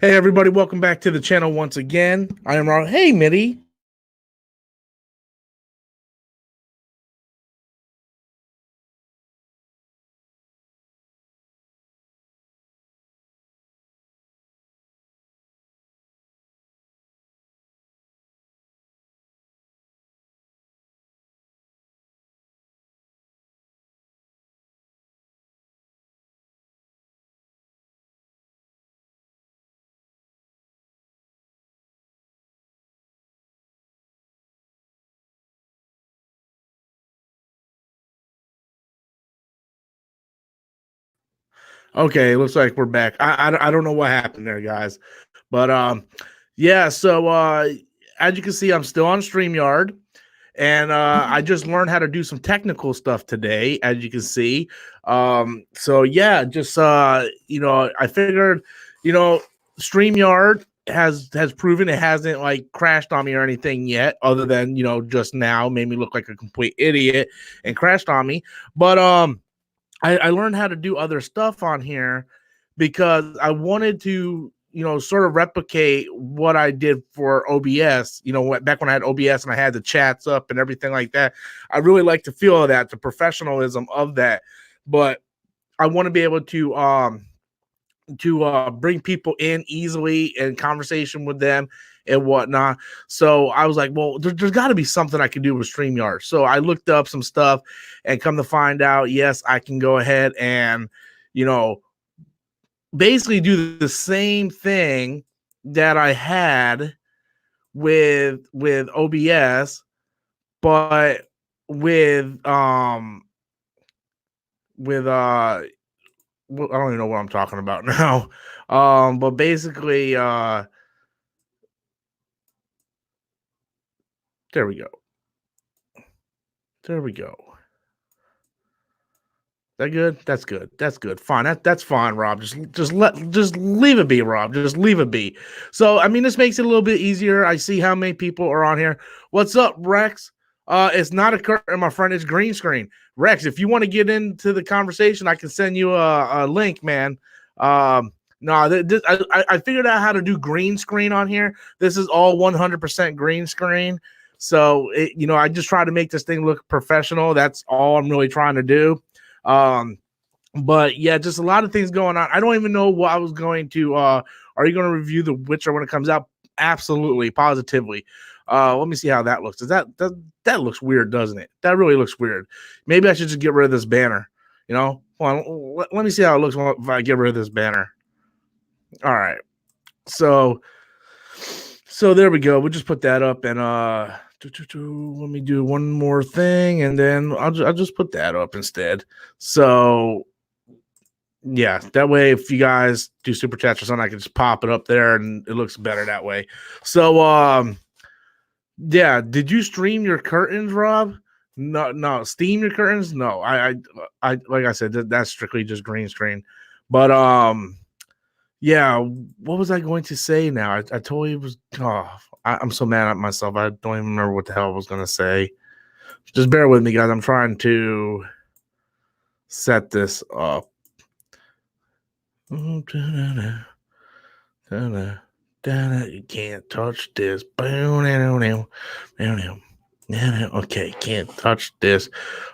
Hey everybody, welcome back to the channel once again. I am Rob. Hey Mitty. Okay, looks like we're back. I don't know what happened there, guys. But yeah, so as you can see, I'm still on StreamYard. And I just learned how to do some technical stuff today, as you can see. So yeah, just I figured, you know, StreamYard has proven it hasn't like crashed on me or anything yet, other than just now made me look like a complete idiot and crashed on me. But I learned how to do other stuff on here because I wanted to, sort of replicate what I did for OBS, back when I had OBS and I had the chats up and everything like that. I really like the feel of that, the professionalism of that. But I want to be able to bring people in easily and conversation with them and whatnot. So I was like, well, there's got to be something I can do with StreamYard. So I looked up some stuff and come to find out, yes, I can go ahead and, you know, basically do the same thing that I had with OBS, but with with I don't even know what I'm talking about now. But basically there we go. There we go. That good? That's good. That's good. Fine. That's fine, Rob. Just leave it be, Rob. Just leave it be. So I mean, this makes it a little bit easier. I see how many people are on here. What's up, Rex? It's not a curtain, my friend. It's green screen. Rex, if you want to get into the conversation, I can send you a link, man. No, I figured out how to do green screen on here. This is all 100% green screen. So I just try to make this thing look professional. That's all I'm really trying to do. Um, but yeah, just a lot of things going on. I don't even know what I was going to. Are you going to review The Witcher when it comes out? Absolutely, positively. Let me see how that looks. That looks weird, doesn't it? That really looks weird. Maybe I should just get rid of this banner. Let me see how it looks if I get rid of this banner. All right. So there we go. We'll just put that up and let me do one more thing and then I'll just put that up instead. So yeah, that way if you guys do super chats or something, I can just pop it up there and it looks better that way. So yeah, did you stream your curtains, Rob? No, steam your curtains? No, I like I said, that's strictly just green screen. But yeah, what was I going to say now? I totally was. Oh, I'm so mad at myself. I don't even remember what the hell I was going to say. Just bear with me, guys. I'm trying to set this up. You can't touch this. Okay, can't touch this.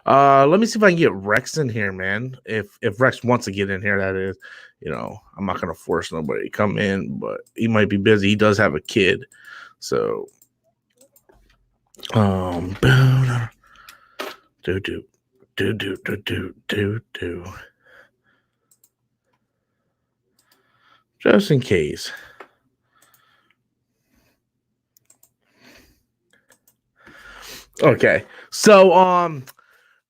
Let me see if I can get Rex in here, man. If Rex wants to get in here, that is. I'm not gonna force nobody to come in, but he might be busy. He does have a kid, so do just in case. Okay, so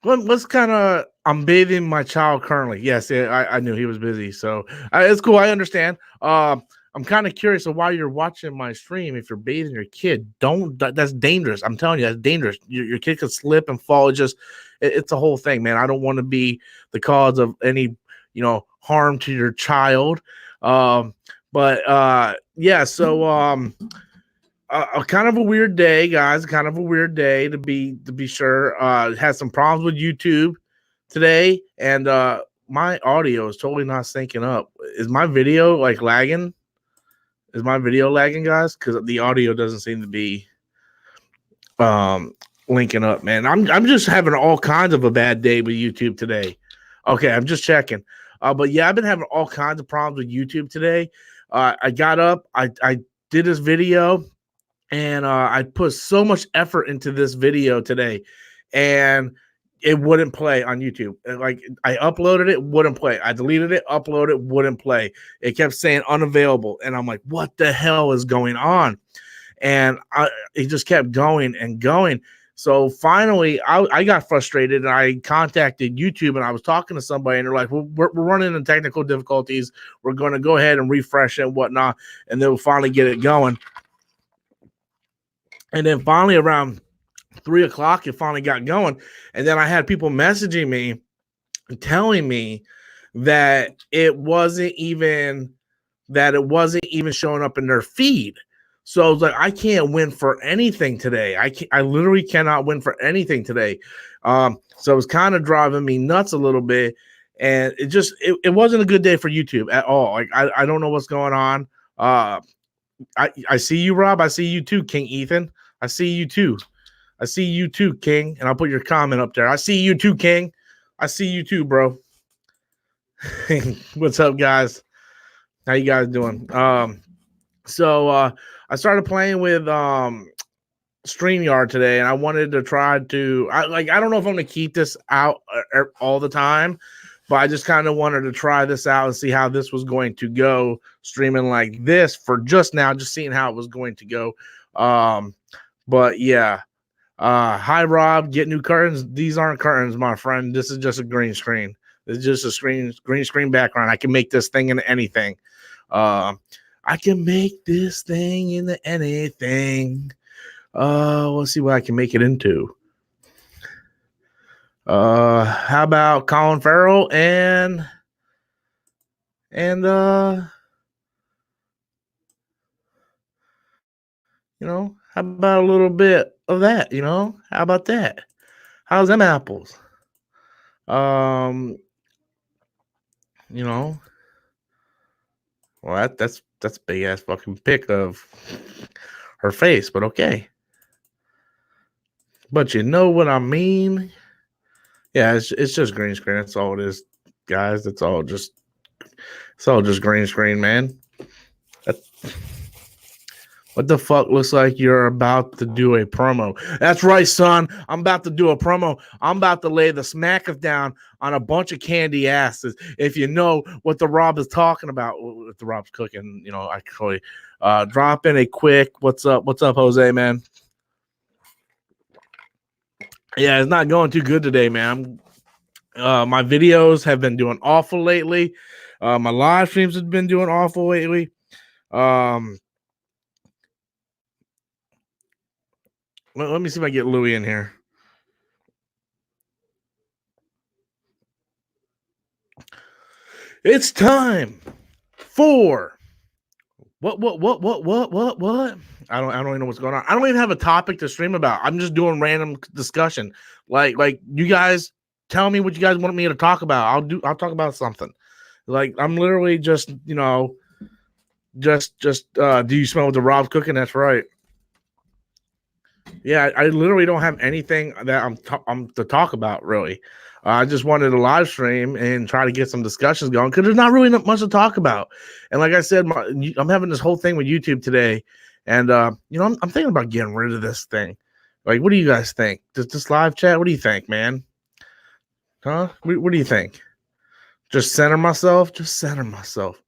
let's kind of. I'm bathing my child currently. Yes, I knew he was busy, so it's cool. I understand. I'm kind of curious of why you're watching my stream. If you're bathing your kid, that's dangerous. I'm telling you, that's dangerous. Your kid could slip and fall. It's a whole thing, man. I don't want to be the cause of any harm to your child. But yeah, so kind of a weird day, guys. Kind of a weird day to be sure. Had some problems with YouTube today, and my audio is totally not syncing up. Is my video like lagging? Is my video lagging, guys? Because the audio doesn't seem to be linking up, man. I'm just having all kinds of a bad day with YouTube today. Okay, I'm just checking. But yeah, I've been having all kinds of problems with YouTube today. I got up, I did this video, and I put so much effort into this video today, and it wouldn't play on YouTube. Like, I uploaded it, wouldn't play. I deleted it, uploaded it, wouldn't play. It kept saying unavailable, and I'm like, what the hell is going on? And it just kept going and going. So finally, I got frustrated, and I contacted YouTube, and I was talking to somebody, and they're like, well, we're running into technical difficulties. We're going to go ahead and refresh it and whatnot, and they'll finally get it going. And then finally around 3 o'clock, it finally got going. And then I had people messaging me, telling me that it wasn't even showing up in their feed. So I was like, I can't win for anything today. I literally cannot win for anything today. So it was kind of driving me nuts a little bit. And it wasn't a good day for YouTube at all. Like, I don't know what's going on. I see you, Rob. I see you too, King Ethan. I see you too. I see you too, King. And I'll put your comment up there. I see you too, King. I see you too, bro. What's up, guys? How you guys doing? So I started playing with StreamYard today, and I wanted to try to I don't know if I'm gonna keep this out all the time, but I just kind of wanted to try this out and see how this was going to go, streaming like this for just now, just seeing how it was going to go. But yeah. Hi, Rob. Get new curtains. These aren't curtains, my friend. This is just a green screen. It's just a green screen background. I can make this thing into anything. I can make this thing into anything. Let's see what I can make it into. How about Colin Farrell and how about a little bit of that? How about that? How's them apples? Well, that's a big ass fucking pic of her face, but okay. But you know what I mean? Yeah, it's just green screen. That's all it is, guys. It's all just green screen, man. What the fuck looks like you're about to do a promo? That's right, son. I'm about to do a promo. I'm about to lay the smack of down on a bunch of candy asses. If you know what the Rob is talking about, if the Rob's cooking, I can drop in a quick. What's up? What's up, Jose, man? Yeah, it's not going too good today, man. My videos have been doing awful lately. My live streams have been doing awful lately. Let me see if I get Louie in here. It's time for what? I don't even know what's going on. I don't even have a topic to stream about. I'm just doing random discussion. Like you guys tell me what you guys want me to talk about. I'll talk about something. Like, I'm literally just, do you smell what the Rob's cooking? That's right. Yeah, I literally don't have anything that I'm to talk about, really. I just wanted to live stream and try to get some discussions going because there's not really much to talk about. And like I said, I'm having this whole thing with YouTube today, and I'm thinking about getting rid of this thing. Like, what do you guys think? This live chat? What do you think, man? Huh? What do you think? Just center myself? Just center myself.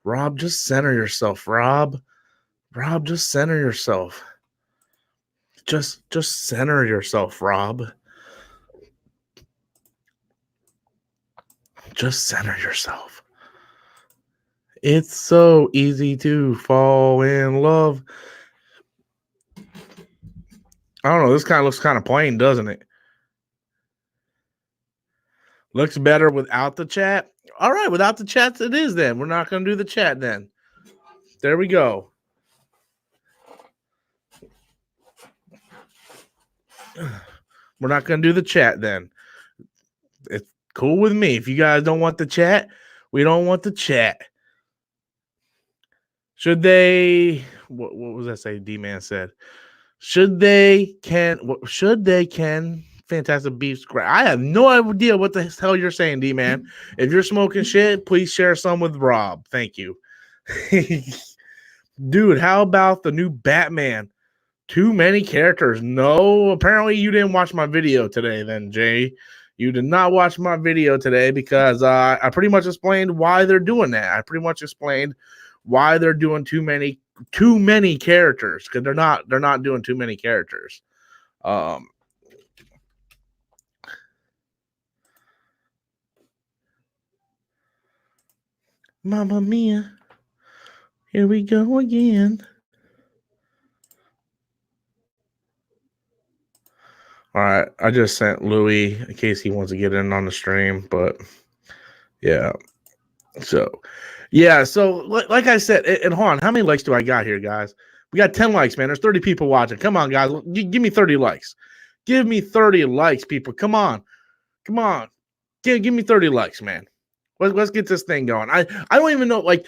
Rob, just center yourself, Rob. Rob, just center yourself. Just center yourself, Rob. Just center yourself. It's so easy to fall in love. I don't know. This kind of looks kind of plain, doesn't it? Looks better without the chat. All right, without the chat, it is then. We're not going to do the chat then. There we go. We're not going to do the chat then. It's cool with me. If you guys don't want the chat, we don't want the chat. Should they? What was that say? D-Man said. Should they can? Should they can? Fantastic Beasts. I have no idea what the hell you're saying, D-Man. If you're smoking shit, please share some with Rob. Thank you. Dude, how about the new Batman? Too many characters. No, apparently you didn't watch my video today then, Jay. You did not watch my video today because I pretty much explained why they're doing that. I pretty much explained why they're doing too many characters, because they're not doing too many characters. Mamma mia. Here we go again. All right, I just sent Louis in case he wants to get in on the stream, but yeah. So, yeah. So, like I said, and hold on, how many likes do I got here, guys? We got 10 likes, man. There's 30 people watching. Come on, guys. Give me 30 likes. Give me 30 likes, people. Come on. Come on. Give me 30 likes, man. Let's get this thing going. I don't even know, like,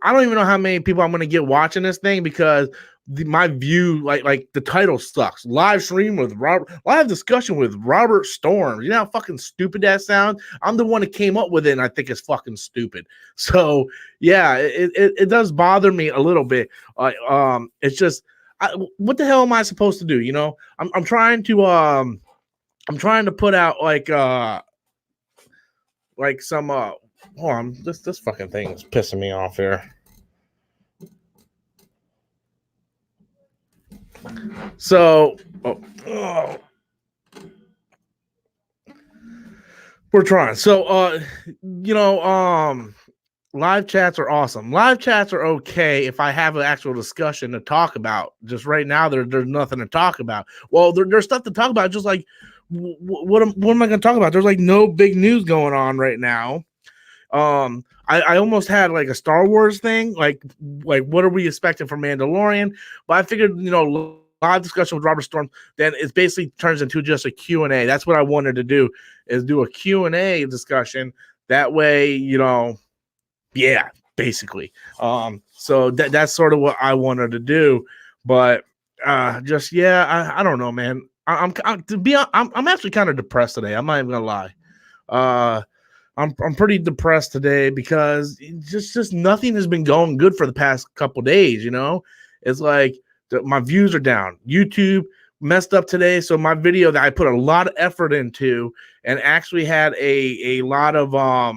I don't even know how many people I'm going to get watching this thing because my view, like the title sucks. Live stream with live discussion with Robert Storms. You know how fucking stupid that sounds? I'm the one that came up with it, and I think it's fucking stupid. So yeah, it does bother me a little bit. It's just, what the hell am I supposed to do? You know, I'm trying to put out like some hold on, this fucking thing is pissing me off here. So we're trying. So live chats are awesome. Live chats are okay if I have an actual discussion to talk about. Just right now, there's nothing to talk about. Well, there's stuff to talk about, just like what am I going to talk about? There's like no big news going on right now. I almost had like a Star Wars thing, like what are we expecting from Mandalorian? But I figured, live discussion with Robert Storm, then it basically turns into just a Q&A. That's what I wanted to do, is do a Q&A discussion. That way, yeah, basically. So that's sort of what I wanted to do. But I don't know, man. I'm actually kind of depressed today. I'm not even gonna lie. I'm pretty depressed today because just nothing has been going good for the past couple days. It's like my views are down. YouTube messed up today, so my video that I put a lot of effort into and actually had a lot of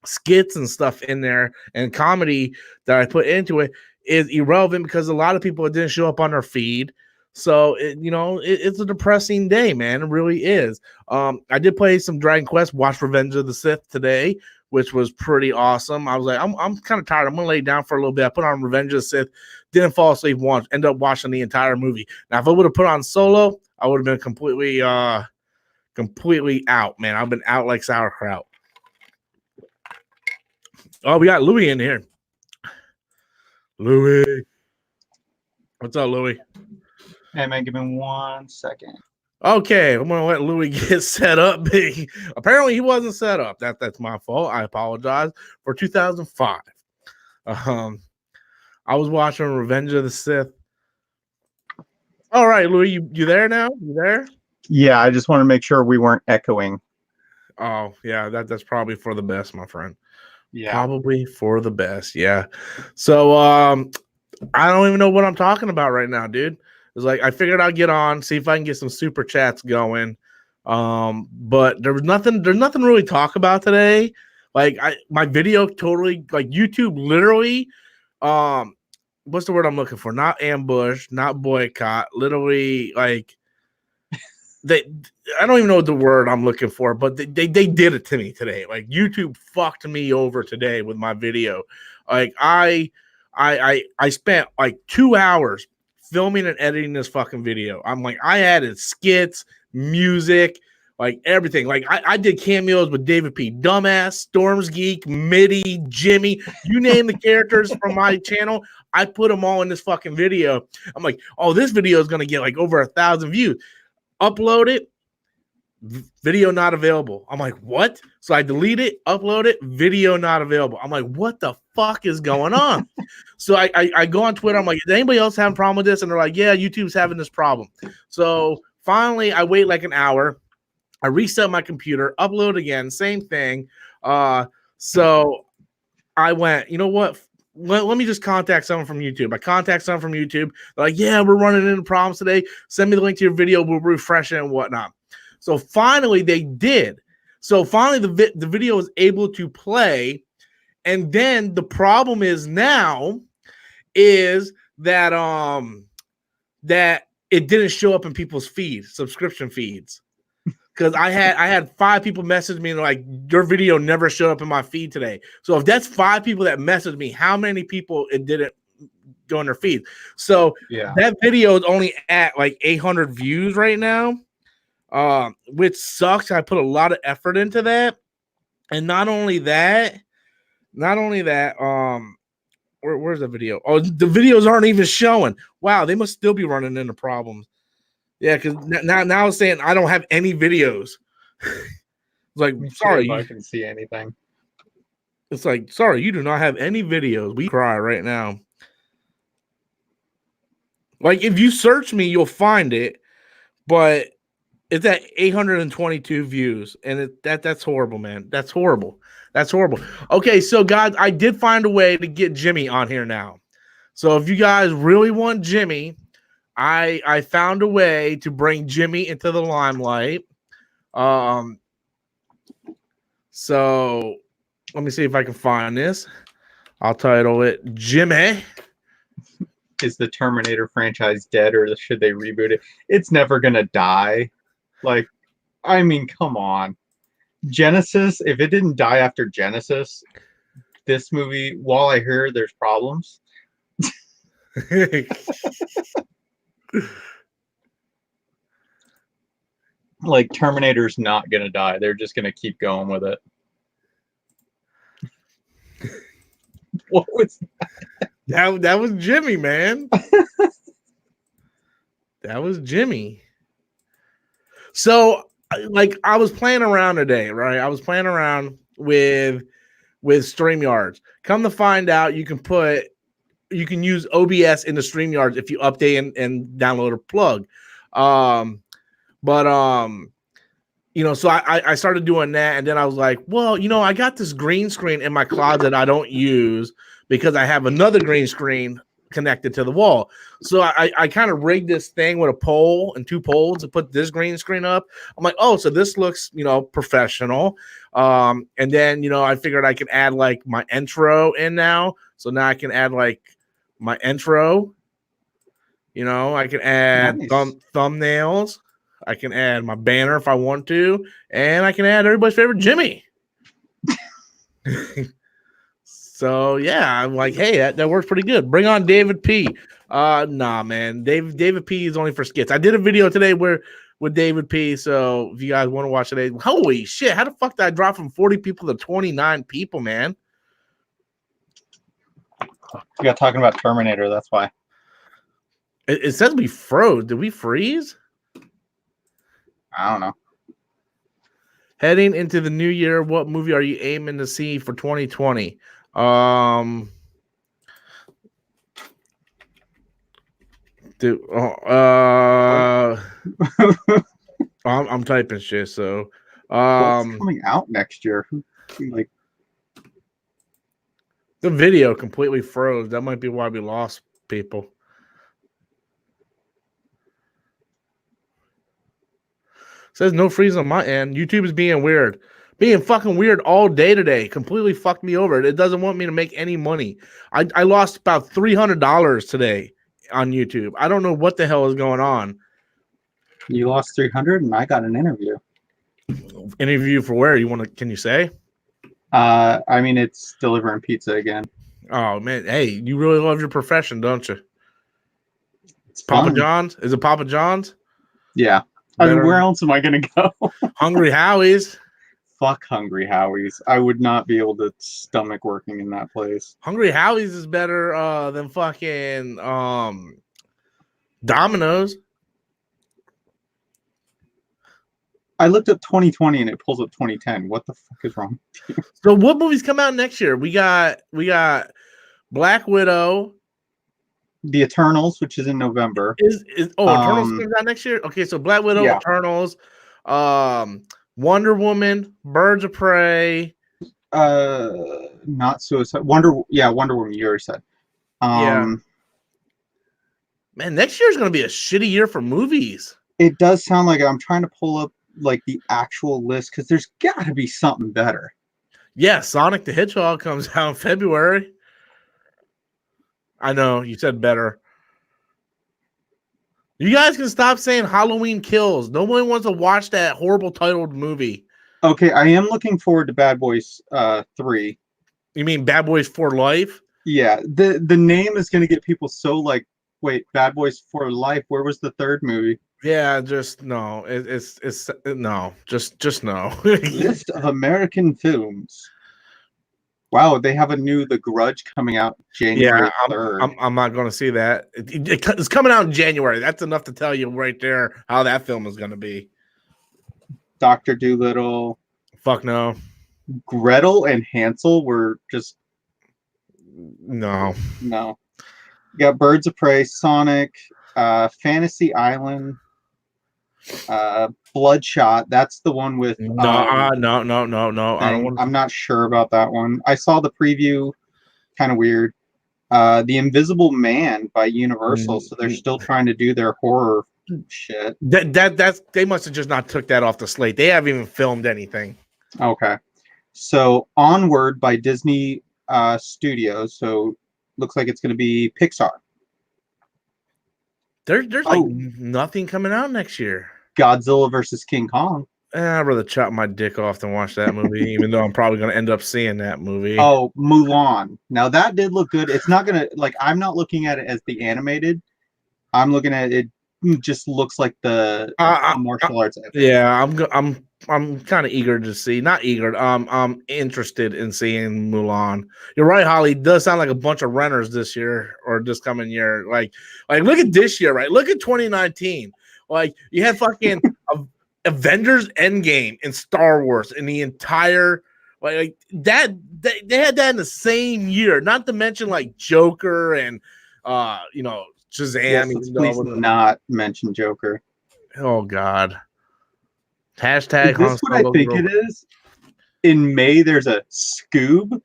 skits and stuff in there and comedy that I put into it is irrelevant because a lot of people didn't show up on their feed. So it's a depressing day, man. It really is. I did play some Dragon Quest, watch Revenge of the Sith today, which was pretty awesome. I was like, I'm kind of tired. I'm gonna lay down for a little bit. I put on Revenge of the Sith, didn't fall asleep once. Ended up watching the entire movie. Now, if I would have put on Solo, I would have been completely out, man. I've been out like sauerkraut. Oh, we got Louis in here. Louis. What's up, Louis? Hey, man, give me 1 second. Okay, I'm going to let Louis get set up. Apparently, he wasn't set up. That's my fault. I apologize. For 2005. I was watching Revenge of the Sith. All right, Louis, you there now? You there? Yeah, I just want to make sure we weren't echoing. Oh, yeah, that's probably for the best, my friend. Yeah. Probably for the best, yeah. So, I don't even know what I'm talking about right now, dude. It's like I figured I'd get on, see if I can get some super chats going. But there's nothing really to talk about today. Like my video totally, like YouTube literally, what's the word I'm looking for? Not ambush, not boycott, literally like I don't even know the word I'm looking for, but they did it to me today. Like YouTube fucked me over today with my video. Like I spent like 2 hours filming and editing this fucking video. I'm like, I added skits, music, like everything. Like I did cameos with David P. Dumbass, Storms Geek, Mitty, Jimmy, you name the characters from my channel. I put them all in this fucking video. I'm like, oh, this video is going to get like over 1,000 views. Upload it. video not available. I'm like, what? So I delete it, upload it, video not available. I'm like, what the fuck is going on? So I go on Twitter. I'm like, does anybody else have a problem with this? And they're like, yeah, YouTube's having this problem. So finally, I wait like an hour. I reset my computer, upload again, same thing. So I went, you know what? Let me just contact someone from YouTube. I contact someone from YouTube. They're like, yeah, we're running into problems today. Send me the link to your video. We'll refresh it and whatnot. So finally, they did. So finally, the video was able to play. And then the problem is now is that that it didn't show up in people's feeds, subscription feeds. Because I had 5 people message me and like, your video never showed up in my feed today. So if that's 5 people that messaged me, how many people it didn't go in their feed? So that video is only at like 800 views right now, which sucks. I put a lot of effort into that, and not only that, where's the video? Oh, the videos aren't even showing. Wow, they must still be running into problems. Yeah, because now it's saying I don't have any videos. It's like, sorry, I can see anything. It's like, sorry, you do not have any videos. We cry right now. Like, if you search me, you'll find it, but it's at 822 views, and that's horrible, man. That's horrible. That's horrible. Okay, so guys, I did find a way to get Jimmy on here now. So if you guys really want Jimmy, I found a way to bring Jimmy into the limelight. So let me see if I can find this. I'll title it Jimmy. Is the Terminator franchise dead, or should they reboot it? It's never gonna die. Like, I mean, come on. Genesis, if it didn't die after Genesis, this movie, while I hear there's problems, like, Terminator's not gonna die. They're just gonna keep going with it. What was that? That was Jimmy, man. That was Jimmy. So, like, I was playing around today, right? I was playing around with StreamYards. Come to find out, you can use OBS in the StreamYards if you update and download a plug. So I started doing that, and then I was like, well, I got this green screen in my closet I don't use because I have another green screen connected to the wall. So I kind of rigged this thing with a pole and 2 poles to put this green screen up. I'm like, oh, so this looks, professional. And then, I figured I could add like my intro in now. So now I can add like my intro. I can add thumbnails. I can add my banner if I want to, and I can add everybody's favorite Jimmy. So yeah, I'm like, hey, that works pretty good. Bring on David P. Nah, man, David P is only for skits. I did a video today with David P. So if you guys want to watch it, holy shit, how the fuck did I drop from 40 people to 29 people, man? You got talking about Terminator, that's why. It says we froze. Did we freeze? I don't know. Heading into the new year, what movie are you aiming to see for 2020? I'm typing shit. So, what's coming out next year? Like, the video completely froze. That might be why we lost people. Says no freeze on my end. YouTube is being weird. Being fucking weird all day today. Completely fucked me over. It doesn't want me to make any money. I lost about $300 today on YouTube. I don't know what the hell is going on. You lost 300 and I got an interview. Interview for where? Can you say? I mean, it's delivering pizza again. Oh, man. Hey, you really love your profession, don't you? It's Papa fun. John's? Is it Papa John's? Yeah. I mean, where else am I going to go? Hungry Howie's. Fuck Hungry Howie's. I would not be able to stomach working in that place. Hungry Howie's is better than fucking Domino's. I looked up 2020 and it pulls up 2010. What the fuck is wrong? So what movies come out next year? We got Black Widow. The Eternals, which is in November. Eternals comes out next year? Okay, so Black Widow, Yeah. Eternals, Wonder Woman, Birds of Prey. Not Suicide. Wonder Woman. You already said. Yeah. Man, next year is going to be a shitty year for movies. It does sound like it. I'm trying to pull up like the actual list because there's got to be something better. Yeah, Sonic the Hedgehog comes out in February. I know, you said better. You guys can stop saying Halloween Kills. Nobody wants to watch that horrible titled movie. Okay, I am looking forward to Bad Boys 3. You mean Bad Boys for Life? Yeah, the name is going to get people so like, wait, Bad Boys for Life. Where was the third movie? Yeah, just no. It's no. Just no. List of American films. Wow, they have a new The Grudge coming out January 3rd. I'm not going to see that. It's coming out in January. That's enough to tell you right there how that film is going to be. Dr. Dolittle. Fuck no. Gretel and Hansel were just no. You got Birds of Prey, Sonic, Fantasy Island, Bloodshot. That's the one with no. I don't want. I'm not sure about that one. I saw the preview, kind of weird. The Invisible Man by Universal, so they're still trying to do their horror shit. That's they must have just not took that off the slate. They haven't even filmed anything. Okay, so Onward by Disney Studios. So looks like it's going to be Pixar. There's like nothing coming out next year. Godzilla versus King Kong. I'd rather chop my dick off than watch that movie, even though I'm probably going to end up seeing that movie. Oh, Mulan. Now that did look good. It's not going to like. I'm not looking at it as the animated. I'm looking at it. Just looks like the martial arts. Yeah, I'm kind of eager to see. Not eager. I'm interested in seeing Mulan. You're right, Holly. It does sound like a bunch of renters this year or this coming year. Like look at this year, right? Look at 2019. Like you had fucking Avengers Endgame and Star Wars in the entire like that. They had that in the same year. Not to mention like Joker and Shazam. Yes, please not mention Joker. Oh God. Hashtag. Is this what I think it is? In May, there's a Scoob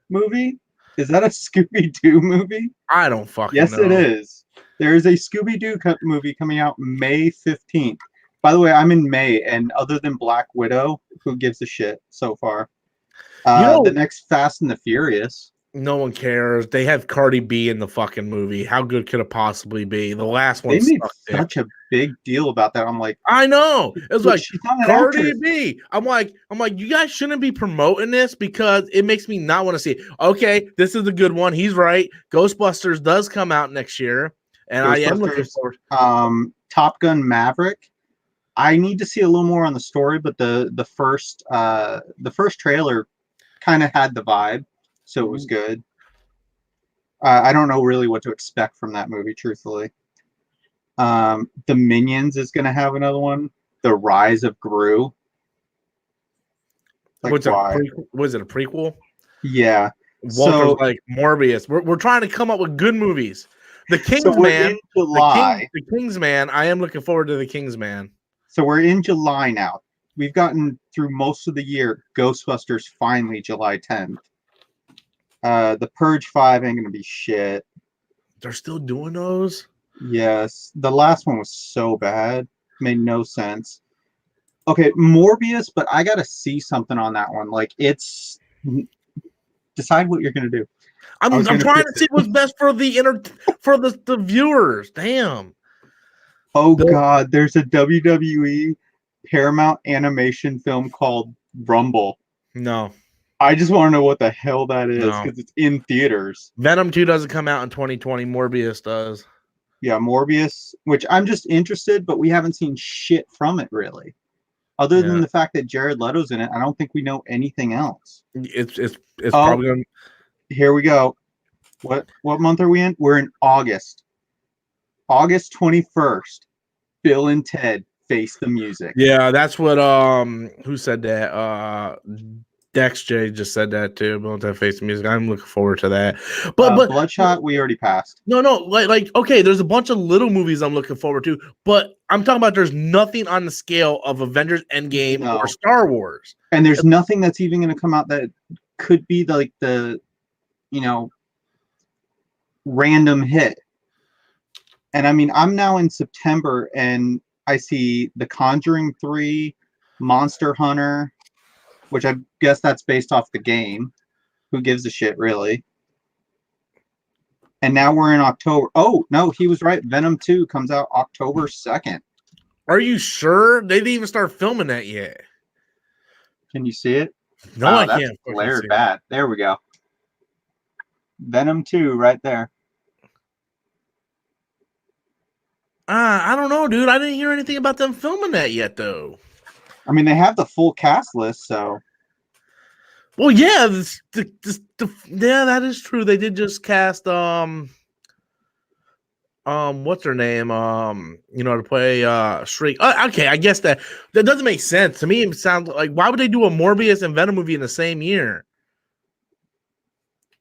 movie. Is that a Scooby-Doo movie? I don't fucking know. Yes, it is. There is a Scooby-Doo movie coming out May 15th. By the way, I'm in May, and other than Black Widow, who gives a shit so far? The next Fast and the Furious. No one cares. They have Cardi B in the fucking movie. How good could it possibly be? The last one. They made such a big deal about that. I'm like, I know. It was like Cardi B. I'm like, you guys shouldn't be promoting this because it makes me not want to see it. Okay, this is a good one. He's right. Ghostbusters does come out next year, and I am looking forward. Top Gun Maverick. I need to see a little more on the story, but the first trailer kind of had the vibe. So it was good. I don't know really what to expect from that movie, truthfully. The Minions is going to have another one. The Rise of Gru. Like, was it a prequel? Yeah. Walter's like Morbius. We're trying to come up with good movies. The Kingsman. The Kingsman. I am looking forward to the Kingsman. So we're in July now. We've gotten through most of the year. Ghostbusters finally July 10th. The Purge 5 ain't gonna be shit. They're still doing those? Yes. The last one was so bad. Made no sense. Okay, Morbius, but I gotta see something on that one. Like it's decide what you're gonna do. I'm trying to see what's best for the viewers. Damn. Oh God, there's a WWE Paramount animation film called Rumble. No. I just want to know what the hell that is because it's in theaters. Venom 2 doesn't come out in 2020. Morbius does. Yeah, Morbius, which I'm just interested, but we haven't seen shit from it really. Other than the fact that Jared Leto's in it, I don't think we know anything else. It's probably going to... Here we go. What month are we in? We're in August. August 21st. Bill and Ted Face the music. Yeah, that's what who said that? Dex J just said that too. Multi-face music. I'm looking forward to that. But Bloodshot, we already passed. no, like okay, there's a bunch of little movies I'm looking forward to, but I'm talking about there's nothing on the scale of Avengers Endgame No. or Star Wars. And there's nothing that's even going to come out that could be like the, you know, random hit. And I mean, I'm now in September and I see The Conjuring 3, Monster Hunter, which I guess that's based off the game. Who gives a shit, really? And now we're in October. Oh, no, he was right. Venom 2 comes out October 2nd. Are you sure? They didn't even start filming that yet. Can you see it? No, Wow, I that's can't. glared bad. There we go. Venom 2 right there. I don't know, dude. I didn't hear anything about them filming that yet, though. I mean, they have the full cast list, so. Well, yeah, yeah, that is true. They did just cast what's her name? To play Shriek. Okay, I guess that doesn't make sense to me. It sounds like why would they do a Morbius and Venom movie in the same year?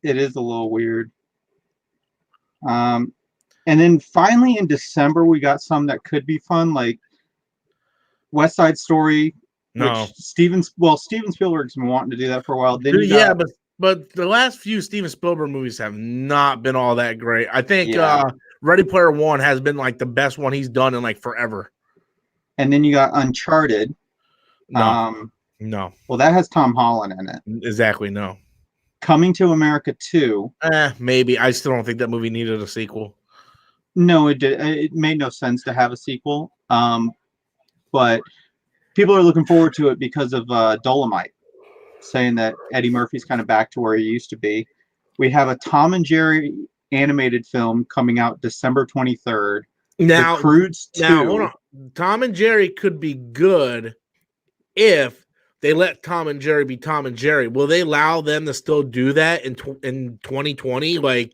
It is a little weird. And then finally in December we got some that could be fun, like West Side Story. No, which Steven Spielberg's been wanting to do that for a while. Then you yeah, got, but the last few Steven Spielberg movies have not been all that great. I think Yeah. Ready Player One has been like the best one he's done in like forever. and then you got Uncharted. No, Well, that has Tom Holland in it. exactly no. Coming to America 2. Maybe I still don't think that movie needed a sequel. No, it did. It made no sense to have a sequel. But people are looking forward to it because of Dolomite, saying that Eddie Murphy's kind of back to where he used to be. We have a Tom and Jerry animated film coming out December 23rd. Now, The Croods 2. Now, hold on. Tom and Jerry could be good if they let Tom and Jerry be Tom and Jerry. Will they allow them to still do that in 2020? Like,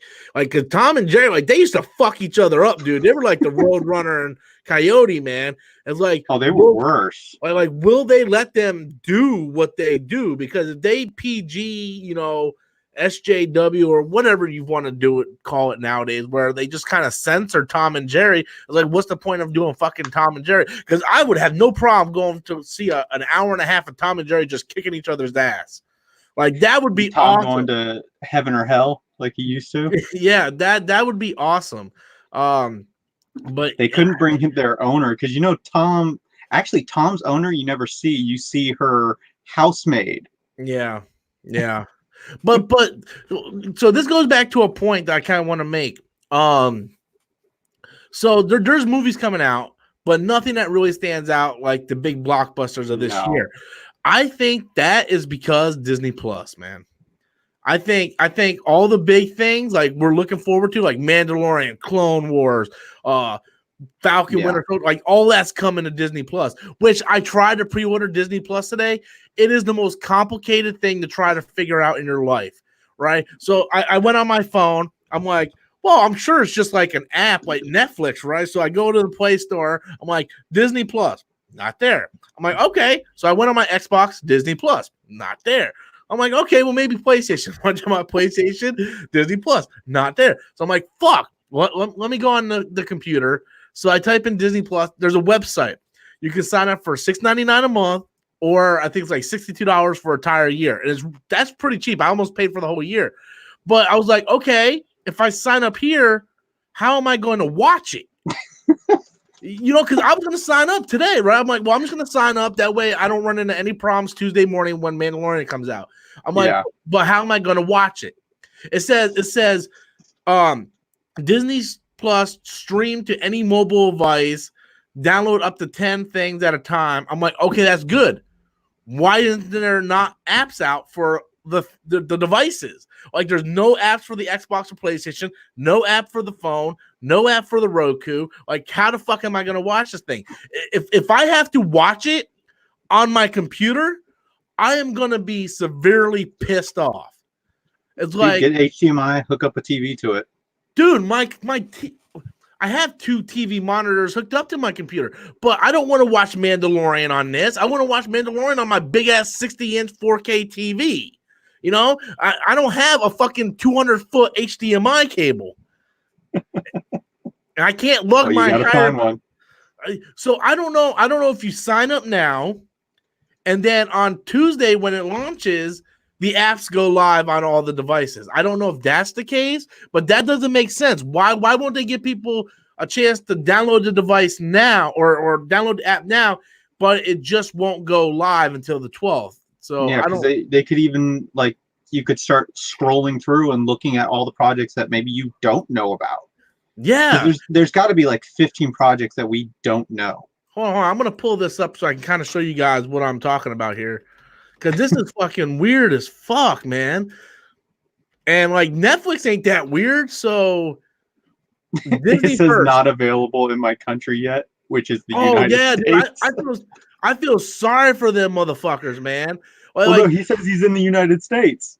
'cause Tom and Jerry, like, they used to fuck each other up, dude. They were like the Roadrunner and Coyote, man. It's like, Oh, they were worse. like, will they let them do what they do? Because if they PG, SJW or whatever you want to do it, call it nowadays, where they just kind of censor Tom and Jerry. It's like, what's the point of doing fucking Tom and Jerry? Because I would have no problem going to see an hour and a half of Tom and Jerry just kicking each other's ass. Like that would be Tom awesome. going to heaven or hell like he used to. Yeah, that would be awesome. But They couldn't bring him their owner because Tom. Actually, Tom's owner you never see. You see her housemaid. Yeah. But so this goes back to a point that I kind of want to make. So there's movies coming out, but nothing that really stands out like the big blockbusters of this year. I think that is because Disney Plus, man. I think all the big things like we're looking forward to, like Mandalorian, Clone Wars, Falcon Winter Soldier, like all that's coming to Disney Plus, which I tried to pre-order Disney Plus today. It is the most complicated thing to try to figure out in your life, right? So I went on my phone. I'm like, well, I'm sure it's just like an app like Netflix, right? So I go to the Play Store. I'm like, Disney Plus, not there. I'm like, okay. So I went on my Xbox, Disney Plus, not there. I'm like, okay, well, maybe PlayStation. Went to my PlayStation, Disney Plus, not there. So I'm like, fuck. Let me go on the computer. So I type in Disney Plus. There's a website. You can sign up for $6.99 a month, or I think it's like $62 for an entire year. And that's pretty cheap. I almost paid for the whole year. But I was like, okay, if I sign up here, how am I going to watch it? Because I was going to sign up today, right? I'm like, well, I'm just going to sign up. That way I don't run into any problems Tuesday morning when Mandalorian comes out. I'm like, but how am I going to watch it? It says, Disney Plus stream to any mobile device, download up to 10 things at a time. I'm like, okay, that's good. Why isn't there not apps out for the devices? Like there's no apps for the Xbox or PlayStation, no app for the phone, no app for the Roku. Like how the fuck am I going to watch this thing? If I have to watch it on my computer, I am going to be severely pissed off. It's like get HDMI, hook up a TV to it. Dude, I have 2 TV monitors hooked up to my computer, but I don't want to watch Mandalorian on this. I want to watch Mandalorian on my big ass 60-inch 4K TV. You know, I don't have a fucking 200-foot HDMI cable. And I can't lug you my gotta entire find one. So I don't know. I don't know if you sign up now, and then on Tuesday when it launches, the apps go live on all the devices. I don't know if that's the case, but that doesn't make sense. Why won't they give people a chance to download the device now or download the app now, but it just won't go live until the 12th? So Yeah, I because don't. they could even like you could start scrolling through and looking at all the projects that maybe you don't know about. Yeah. Because there's got to be like 15 projects that we don't know. Hold on. I'm gonna pull this up so I can kind of show you guys what I'm talking about here, because this is fucking weird as fuck, man. And like Netflix ain't that weird, so Disney It says first. not available in my country yet, which is the Oh United yeah, dude, States. I feel sorry for them motherfuckers, man. Well, Like, no, he says he's in the United States.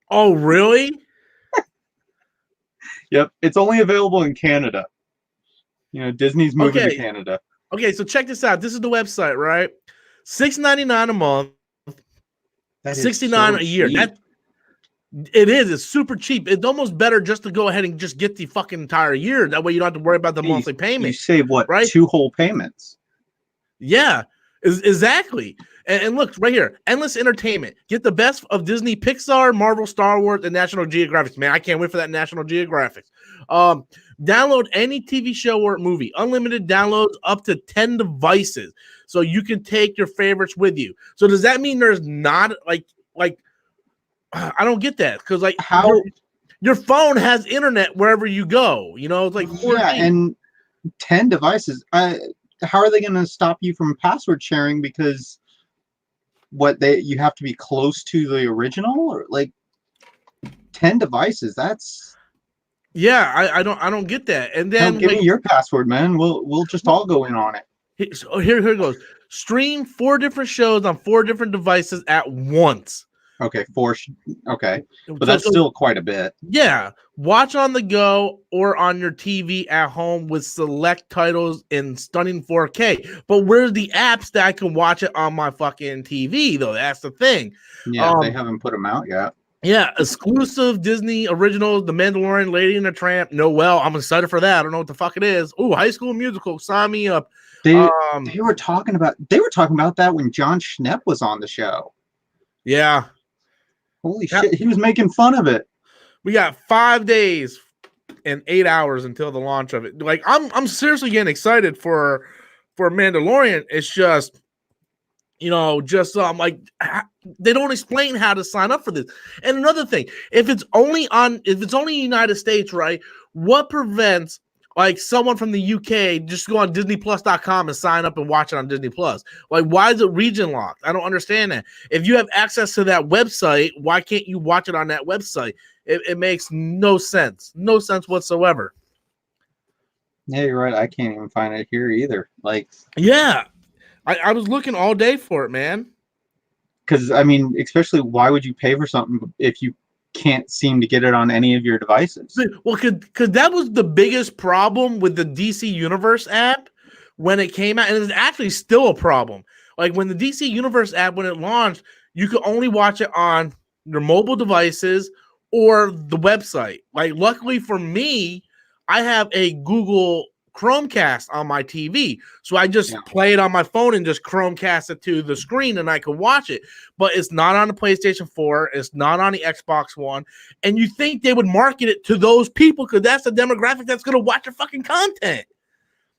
oh really? Yep, it's only available in Canada. You know, Disney's moving to Okay, Canada. okay. So check this out. This is the website, right? $6.99 a month, That is $69 a year. cheap. That it is. It's super cheap. It's almost better just to go ahead and just get the fucking entire year. That way you don't have to worry about the monthly You payment. save what, right? 2 whole payments? Yeah, exactly. And look right here, endless entertainment. Get the best of Disney, Pixar, Marvel, Star Wars, and National Geographic. Man, I can't wait for that National Geographic. Download any TV show or movie. Unlimited downloads up to 10 devices, so you can take your favorites with you. So does that mean there's not like I don't get that, because like How? your phone has internet wherever you go. You know, it's like 4G. Yeah, and 10 devices. How are they going to stop you from password sharing? Because you have to be close to the original, or like 10 devices. That's Yeah, I don't get that. And Hell, then give me your password, man. We'll just all go in on it. so here it goes. Stream 4 different shows on 4 different devices at once. Okay, okay, but So- that's so, still quite a bit. yeah. Watch on the go or on your TV at home with select titles in stunning 4K. But where's the apps that I can watch it on my fucking TV though? That's the thing. Yeah, they haven't put them out yet. Yeah, exclusive Disney originals, The Mandalorian, Lady and the Tramp, Noelle. I'm excited for that. I don't know what the fuck it is. Oh, High School Musical, sign me up. They were talking about that when John Schnepp was on the show. Yeah. Holy shit, he was making fun of it. We got 5 days and 8 hours until the launch of it. Like I'm seriously getting excited for Mandalorian. It's just, you know, just like they don't explain how to sign up for this. And another thing, if it's only United States, right? What prevents like someone from the UK just go on DisneyPlus.com and sign up and watch it on Disney Plus? Like, why is it region locked? I don't understand that. If you have access to that website, why can't you watch it on that website? It makes no sense. No sense whatsoever. Yeah, you're right. I can't even find it here either. Like, yeah, I was looking all day for it, man. Because, I mean, especially why would you pay for something if you can't seem to get it on any of your devices? Well, because that was the biggest problem with the DC Universe app when it came out, and it's actually still a problem. Like when the DC Universe app, when it launched, you could only watch it on your mobile devices or the website. Like, luckily for me, I have a Google Chromecast on my TV, so I just play it on my phone and just Chromecast it to the screen, and I can watch it. But it's not on the PlayStation 4, it's not on the Xbox One, and you think they would market it to those people because that's the demographic that's going to watch your fucking content.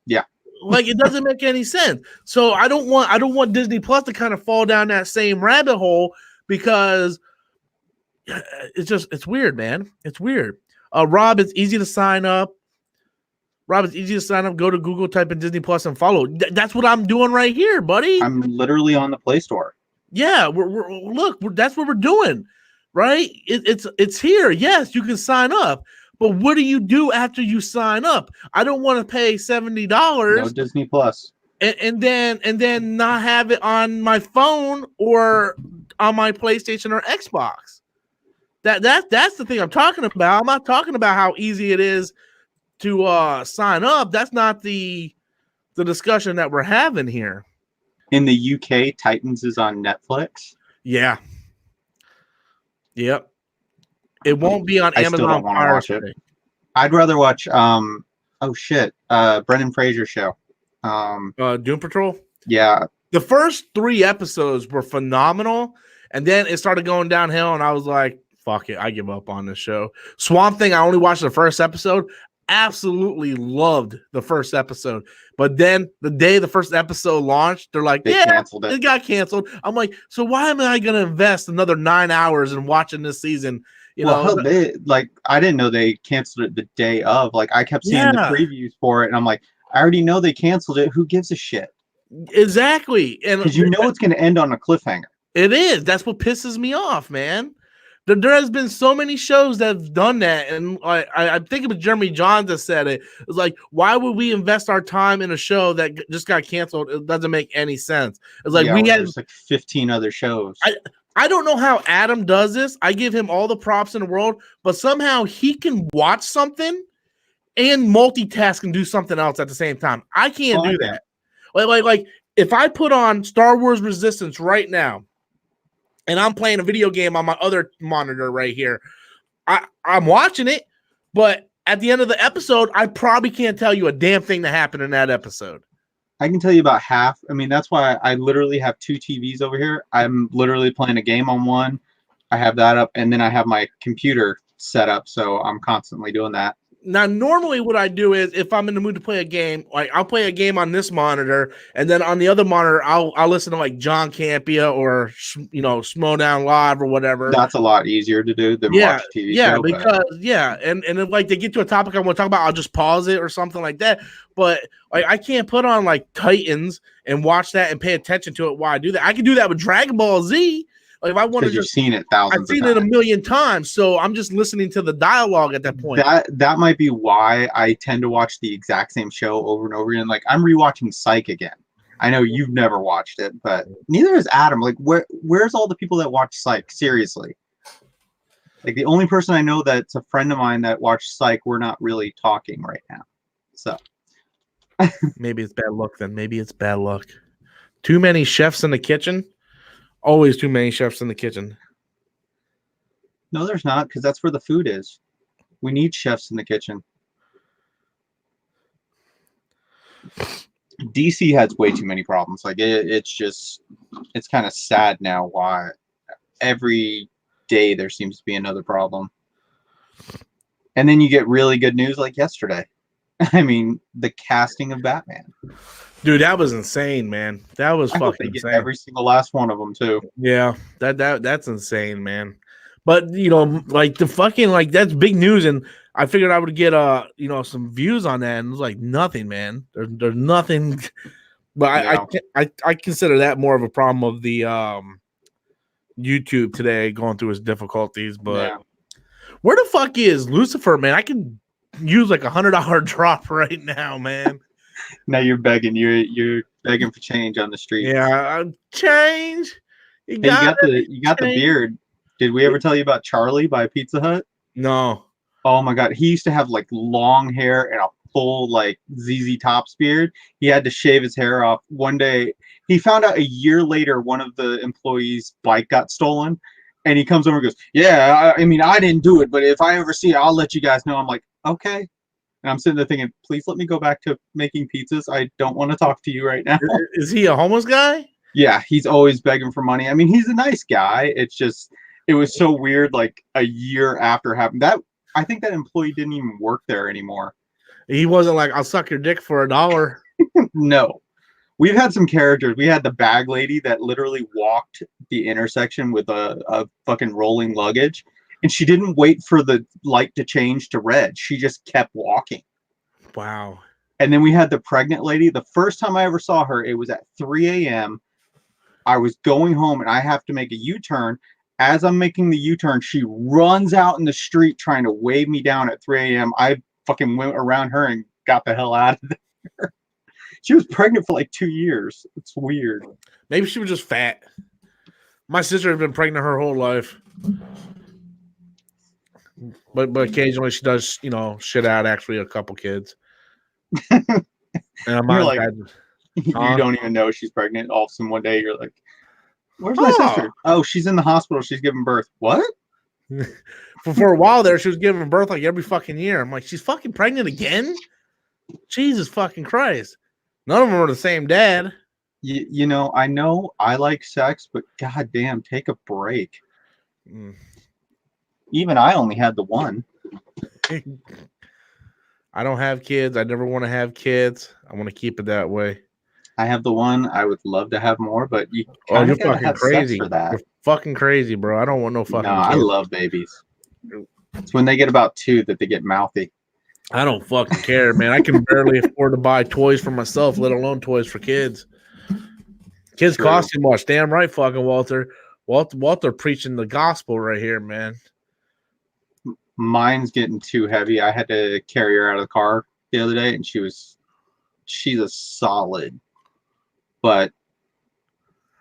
Yeah, like it doesn't make any sense. So I don't want Disney Plus to kind of fall down that same rabbit hole, because it's weird, man. It's weird. Rob, it's easy to sign up. Go to Google, type in Disney Plus, and follow. That's what I'm doing right here, buddy. I'm literally on the Play Store. Yeah, that's what we're doing, right? It's here. Yes, you can sign up, but what do you do after you sign up? I don't want to pay $70. No Disney Plus. And then not have it on my phone or on my PlayStation or Xbox. That's the thing I'm talking about. I'm not talking about how easy it is to sign up, that's not the discussion that we're having here. In the UK, Titans is on Netflix. Yeah. Yep. It won't be on I Amazon still don't want to Fire watch it. Stick. I'd rather watch Brendan Fraser show. Doom Patrol. Yeah, The first 3 episodes were phenomenal, and then it started going downhill, and I was like, fuck it, I give up on this show. Swamp Thing, I only watched the first episode. Absolutely loved the first episode. But then the day the first episode launched, they're like, they yeah, canceled it. it got canceled. I'm like, so why am I going to invest another 9 hours in watching this season? You know, Hell, I didn't know they canceled it the day of. Like, I kept seeing the previews for it, and I'm like, I already know they canceled it. Who gives a shit? Exactly. And Because you know it's going to end on a cliffhanger. it is. That's what pisses me off, man. There has been so many shows that have done that, and I think it was Jeremy Johns that said it. It's like, why would we invest our time in a show that just got canceled? It doesn't make any sense. It's like there's like 15 other shows. I don't know how Adam does this. I give him all the props in the world, but somehow he can watch something and multitask and do something else at the same time. I can't do that. Like if I put on Star Wars Resistance right now, and I'm playing a video game on my other monitor right here, I'm watching it, but at the end of the episode, I probably can't tell you a damn thing that happened in that episode. I can tell you about half. I mean, that's why I literally have 2 TVs over here. I'm literally playing a game on one. I have that up, and then I have my computer set up, so I'm constantly doing that. Now, normally what I do is if I'm in the mood to play a game, like I'll play a game on this monitor, and then on the other monitor, I'll listen to like John Campea or Schmodown Live or whatever. That's a lot easier to do than watch a TV show. And if like they get to a topic I want to talk about, I'll just pause it or something like that. But like I can't put on like Titans and watch that and pay attention to it while I do that. I can do that with Dragon Ball Z. Like if I want to, you've seen it thousands. I've seen it a million times, so I'm just listening to the dialogue at that point. That might be why I tend to watch the exact same show over and over again. Like I'm rewatching Psych again. I know you've never watched it, but neither has Adam. Like where's all the people that watch Psych? Seriously. Like the only person I know that's a friend of mine that watched Psych, we're not really talking right now. So maybe it's bad luck then. Maybe it's bad luck. Too many chefs in the kitchen. Always too many chefs in the kitchen. No, there's not, because that's where the food is. We need chefs in the kitchen. DC has way too many problems. Like it's kind of sad now why every day there seems to be another problem. And then you get really good news like yesterday. I mean, the casting of Batman. Dude, that was insane, man. That was fucking insane. Every single last one of them too. Yeah, that's insane, man. But like the fucking like that's big news, and I figured I would get some views on that, and it was like nothing, man. There's nothing. But I consider that more of a problem of the YouTube today going through its difficulties. But where the fuck is Lucifer, man? I can use like $100 drop right now, man. Now you're begging. You're begging for change on the street. Yeah, change. You got the beard. Did we ever tell you about Charlie by Pizza Hut? No. Oh my God, he used to have like long hair and a full like ZZ Top's beard. He had to shave his hair off. One day, he found out a year later one of the employees' bike got stolen, and he comes over and goes, "Yeah, I mean, I didn't do it, but if I ever see it, I'll let you guys know." I'm like, okay. And I'm sitting there thinking, please let me go back to making pizzas. I don't want to talk to you right now. Is he a homeless guy? Yeah, he's always begging for money. I mean, he's a nice guy. It's just, it was so weird. Like a year after happened, that I think that employee didn't even work there anymore. He wasn't like, I'll suck your dick for $1. No. We've had some characters. We had the bag lady that literally walked the intersection with a fucking rolling luggage. And she didn't wait for the light to change to red. She just kept walking. Wow. And then we had the pregnant lady. The first time I ever saw her, it was at 3 a.m. I was going home and I have to make a U-turn. As I'm making the U-turn, she runs out in the street trying to wave me down at 3 a.m. I fucking went around her and got the hell out of there. She was pregnant for like 2 years. It's weird. Maybe she was just fat. My sister has been pregnant her whole life. but occasionally she does, shit out actually a couple kids. And I'm You're not like, bad. you don't even know she's pregnant. All of a sudden, one day, you're like, "Where's my Oh. sister? Oh, she's in the hospital. She's giving birth. What?" For a while there, she was giving birth like every fucking year. I'm like, she's fucking pregnant again? Jesus fucking Christ. None of them are the same dad. You know I like sex, but goddamn, take a break. Mm. Even I only had the one. I don't have kids. I never want to have kids. I want to keep it that way. I have the one. I would love to have more, but you Oh, kind you're of gotta fucking have crazy. sex for that. You're fucking crazy, bro. I don't want no fucking No, I kids. love babies. It's when they get about 2 that they get mouthy. I don't fucking care, man. I can barely afford to buy toys for myself, let alone toys for kids. Kids True. cost too much. Damn right, fucking Walter. Walter preaching the gospel right here, man. Mine's getting too heavy. I had to carry her out of the car the other day, and she's a solid. But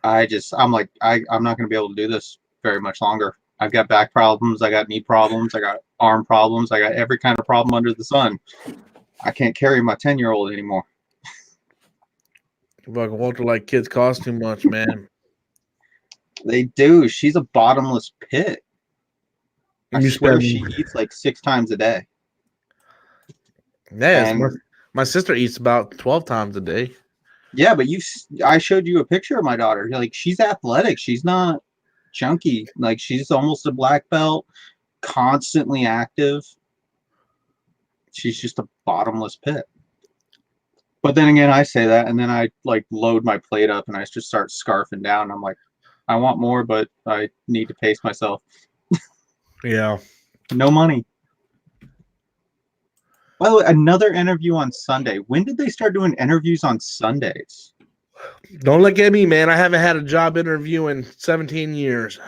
I'm like, I'm not going to be able to do this very much longer. I've got back problems. I got knee problems. I got arm problems. I got every kind of problem under the sun. I can't carry my 10-year-old anymore. Fucking Walter, like kids cost too much, man. They do. She's a bottomless pit. I swear she eats like 6 times a day. Yes, my sister eats about 12 times a day. Yeah, but I showed you a picture of my daughter. Like, she's athletic. She's not chunky. Like, she's almost a black belt, constantly active. She's just a bottomless pit. But then again, I say that, and then I like load my plate up and I just start scarfing down. I'm like, I want more, but I need to pace myself. Yeah. No money. By the way, another interview on Sunday. When did they start doing interviews on Sundays? Don't look at me, man. I haven't had a job interview in 17 years.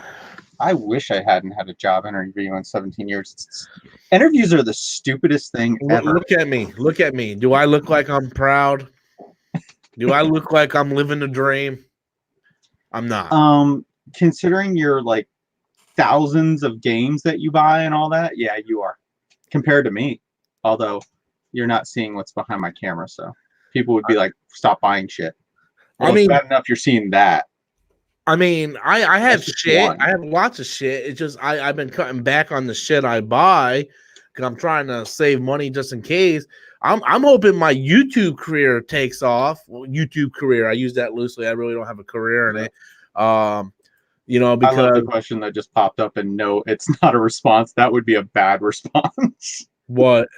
I wish I hadn't had a job interview in 17 years. Interviews are the stupidest thing ever. Look at me. Look at me. Do I look like I'm proud? Do I look like I'm living the dream? I'm not. Considering your like thousands of games that you buy and all that, yeah, you are. Compared to me. Although you're not seeing what's behind my camera, so people would be like, stop buying shit. Well, I mean, bad enough you're seeing that. I mean, I have shit. One. I have lots of shit. It's just I've been cutting back on the shit I buy because I'm trying to save money just in case. I'm hoping my YouTube career takes off. Well, YouTube career, I use that loosely. I really don't have a career in it. Because I love the question that just popped up, and no, it's not a response. That would be a bad response. What?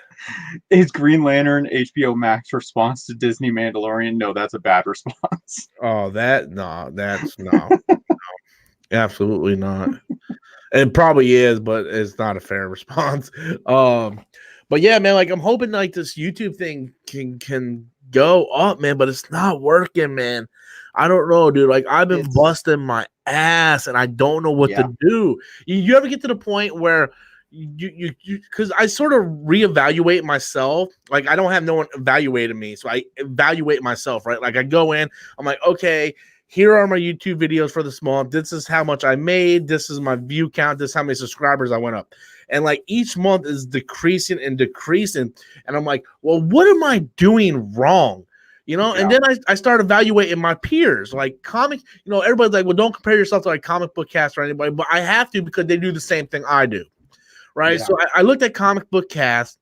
Is Green Lantern HBO Max response to Disney Mandalorian? No, that's a bad response. Oh, that's no. Absolutely not. It probably is, but it's not a fair response. But yeah, man, like I'm hoping like this YouTube thing can go up, man, but it's not working, man. I don't know, dude. Like I've been busting my ass and I don't know what to do. You ever get to the point where you because I sort of reevaluate myself. Like I don't have no one evaluating me, so I evaluate myself, right? Like I go in, I'm like, okay, here are my YouTube videos for this month. This is how much I made. This is my view count. This is how many subscribers I went up. And like each month is decreasing and decreasing. And I'm like, well, what am I doing wrong? And then I start evaluating my peers, like comic, everybody's like, well, don't compare yourself to like Comic Book Cast or anybody, but I have to because they do the same thing I do. Right. Yeah. So I looked at Comic Book Cast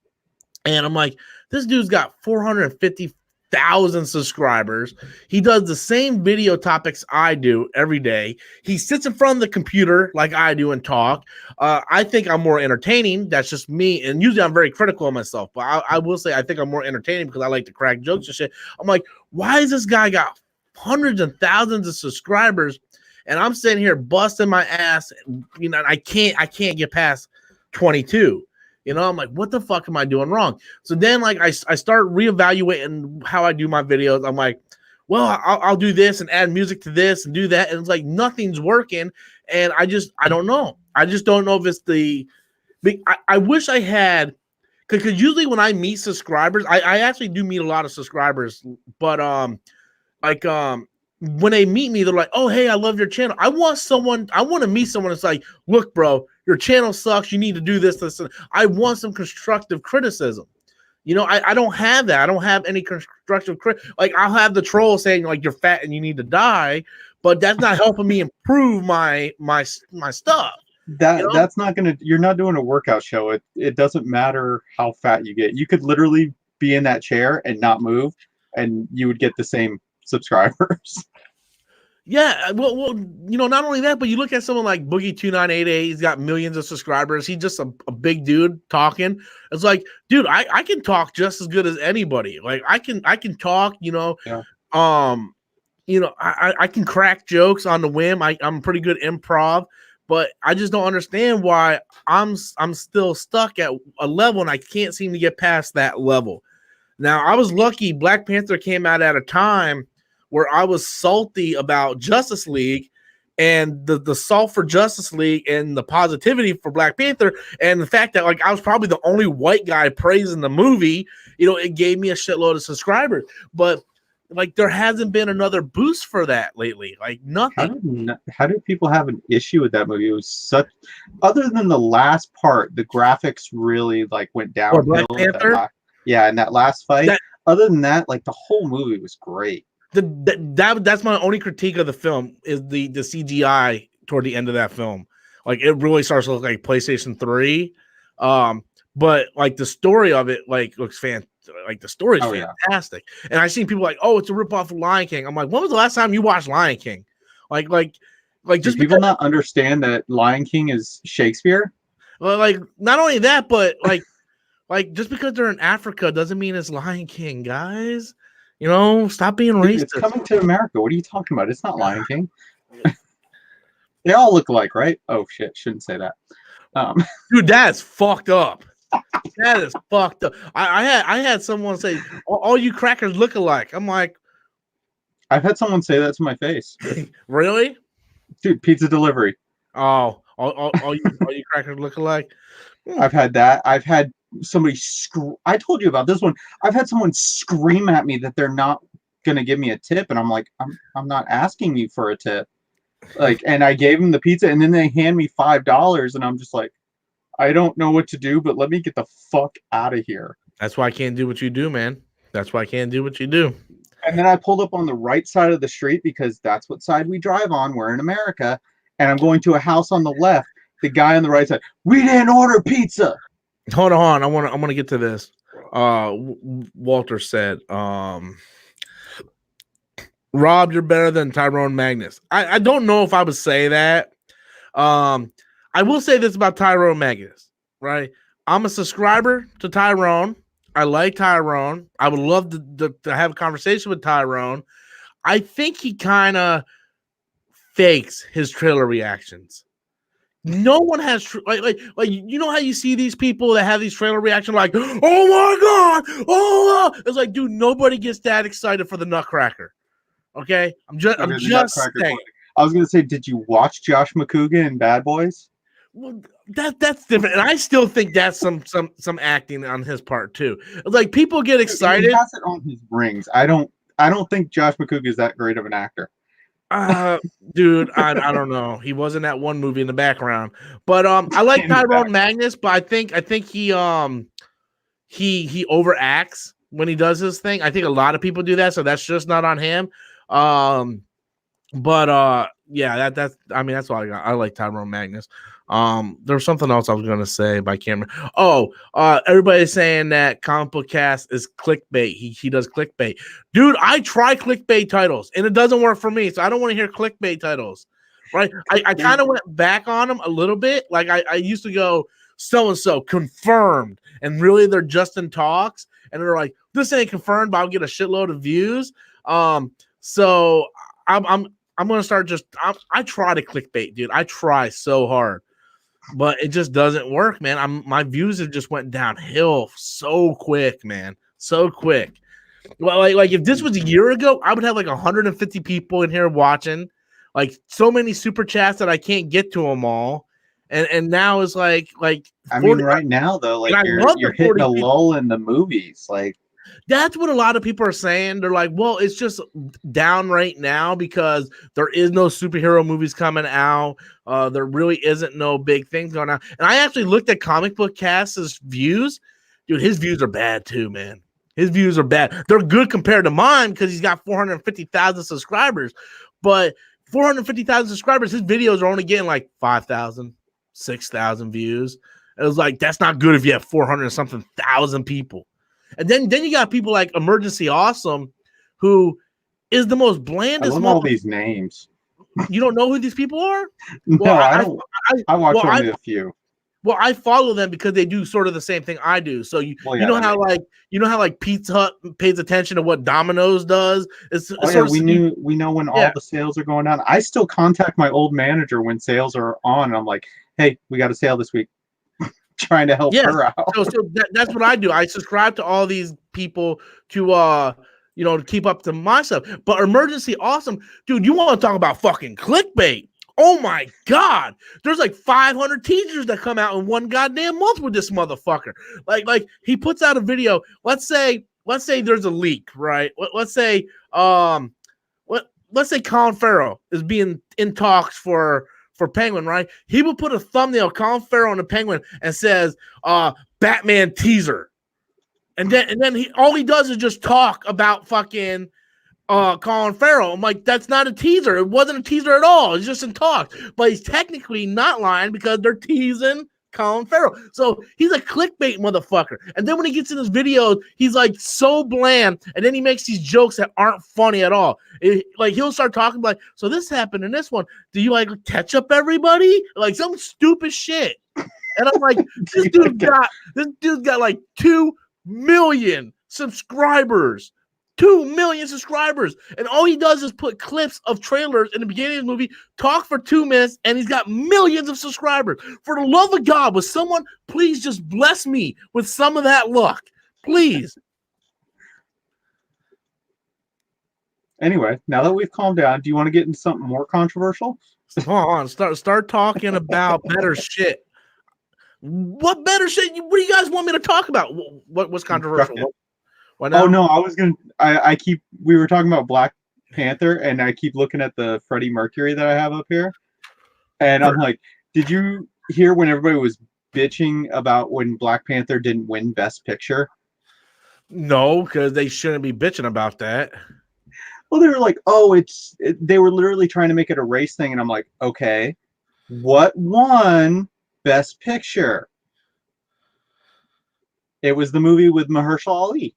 and I'm like, this dude's got 450,000 subscribers. He does the same video topics I do every day. He sits in front of the computer like I do and talk. I think I'm more entertaining. That's just me. And usually I'm very critical of myself, but I will say I think I'm more entertaining because I like to crack jokes and shit. I'm like, why is this guy got hundreds and thousands of subscribers and I'm sitting here busting my ass? I can't get past 22. I'm like, what the fuck am I doing wrong? So then like I start reevaluating how I do my videos. I'm like, well, I'll do this and add music to this and do that. And it's like nothing's working. And I don't know. I just don't know if it's I wish I had, because usually when I meet subscribers, I actually do meet a lot of subscribers, but when they meet me, they're like, "Oh, hey, I love your channel." I want to meet someone that's like, "Look, bro, your channel sucks. You need to do this, this." I want some constructive criticism. You know, I don't have that. I don't have any constructive like I'll have the troll saying like you're fat and you need to die, but that's not helping me improve my stuff. That's not gonna. You're not doing a workout show. It doesn't matter how fat you get. You could literally be in that chair and not move, and you would get the same subscribers. Yeah, well, not only that, but you look at someone like Boogie2988. He's got millions of subscribers. He's just a big dude talking. It's like, dude, I can talk just as good as anybody. Like I can talk. Yeah. I can crack jokes on the whim. I'm pretty good improv. But I just don't understand why I'm still stuck at a level and I can't seem to get past that level. Now, I was lucky Black Panther came out at a time where I was salty about Justice League and the salt for Justice League and the positivity for Black Panther and the fact that like I was probably the only white guy praising the movie, it gave me a shitload of subscribers. But like there hasn't been another boost for that lately. Like nothing. How do people have an issue with that movie? It was such, other than the last part, the graphics really like went downhill. Black Panther? In that last fight. Other than that, like the whole movie was great. That's my only critique of the film is the CGI toward the end of that film. Like it really starts to look like PlayStation 3. But like the story of it like looks fantastic. Like the story is fantastic. Yeah. And I seen people like, "Oh, it's a ripoff of Lion King." I'm like, when was the last time you watched Lion King? Like just people not understand that Lion King is Shakespeare? Well, like not only that, but like just because they're in Africa doesn't mean it's Lion King, guys. Stop being racist. It's coming to America. What are you talking about? It's not Lion King. They all look alike, right? Oh shit, shouldn't say that. Dude, that's fucked up. That is fucked up. I had someone say, all you crackers look alike. I'm like, I've had someone say that to my face. Really? Dude, pizza delivery. Oh, all you crackers look alike? I've had that. I've had somebody I told you about this one. I've had someone scream at me that they're not gonna give me a tip, and I'm like, I'm not asking you for a tip. Like, and I gave them the pizza, and then they hand me $5, and I'm just like, I don't know what to do, but let me get the fuck out of here. That's why I can't do what you do, man. That's why I can't do what you do. And then I pulled up on the right side of the street because that's what side we drive on. We're in America. And I'm going to a house on the left. The guy on the right side, we didn't order pizza. Hold on. I want to get to this. Walter said, Rob, you're better than Tyrone Magnus. I don't know if I would say that. I will say this about Tyrone Magnus, right? I'm a subscriber to Tyrone. I like Tyrone. I would love to have a conversation with Tyrone. I think he kind of fakes his trailer reactions. No one has like you know how you see these people that have these trailer reactions like, oh my god, it's like, dude, nobody gets that excited for the Nutcracker. Okay, I'm just saying. I was gonna say, did you watch Josh McCougan in Bad Boys? Well, that's different, and I still think that's some acting on his part too. Like people get excited. He has it on his rings. I don't think Josh McCougan is that great of an actor. Dude, I don't know. He was in that one movie in the background, but I like Tyrone Magnus, but I think he overacts when he does his thing. I think a lot of people do that, so that's just not on him. Yeah, that's all I got. I like Tyrone Magnus. There was something else I was gonna say, but I can't remember. Everybody's saying that Comic Book Cast is clickbait. He does clickbait. Dude, I try clickbait titles and it doesn't work for me, so I don't want to hear clickbait titles. Right? I kind of went back on them a little bit. Like I used to go so-and-so confirmed, and really they're just in talks, and they're like, this ain't confirmed, but I'll get a shitload of views. So I'm gonna start I try to clickbait, dude. I try so hard, but it just doesn't work, man. My views have just went downhill so quick, man. So quick. Well, like if this was a year ago, I would have like 150 people in here watching, like so many super chats that I can't get to them all. And now it's like 40, I mean, right now though, like you're hitting a lull in the movies, like. That's what a lot of people are saying. They're like, well, it's just down right now because there is no superhero movies coming out. There really isn't no big things going on. And I actually looked at Comic Book Cast's views. Dude, his views are bad too, man. His views are bad. They're good compared to mine because he's got 450,000 subscribers. But 450,000 subscribers, his videos are only getting like 5,000, 6,000 views. It was like, that's not good if you have 400 something thousand people. And then you got people like Emergency Awesome, who is the most blandest. I love all these names. You don't know who these people are? No, Well, I don't. I watch only a few. Well, I follow them because they do sort of the same thing I do. So you know how like Pizza Hut pays attention to what Domino's does. We know when all the sales are going on. I still contact my old manager when sales are on. And I'm like, hey, we got a sale this week. Trying to help her out. So that's what I do. I subscribe to all these people to to keep up to my stuff. But Emergency Awesome, dude, you want to talk about fucking clickbait? Oh my god, there's like 500 teasers that come out in one goddamn month with this motherfucker. Like he puts out a video. Let's say there's a leak, right? Let's say Colin Farrell is being in talks for Penguin, right? He will put a thumbnail, Colin Farrell on the Penguin, and says, Batman teaser. And then all he does is just talk about fucking Colin Farrell. I'm like, that's not a teaser. It wasn't a teaser at all. It's just in talks. But he's technically not lying because they're teasing Colin Farrell. So he's a clickbait motherfucker. And then when he gets in his videos, he's like so bland. And then he makes these jokes that aren't funny at all. Like he'll start talking like, so this happened in this one. Do you like catch up everybody? Like some stupid shit. And I'm like, this dude's got like 2 million subscribers. 2 million subscribers. And all he does is put clips of trailers in the beginning of the movie, talk for 2 minutes, and he's got millions of subscribers. For the love of God, would someone please just bless me with some of that luck? Please. Anyway, now that we've calmed down, do you want to get into something more controversial? Hold on. Start talking about better shit. What better shit? What do you guys want me to talk about? What's controversial? Oh no, we were talking about Black Panther, and I keep looking at the Freddie Mercury that I have up here, and I'm like, did you hear when everybody was bitching about when Black Panther didn't win Best Picture? No, because they shouldn't be bitching about that. Well, they were like, they were literally trying to make it a race thing, and I'm like, okay, what won Best Picture? It was the movie with Mahershala Ali,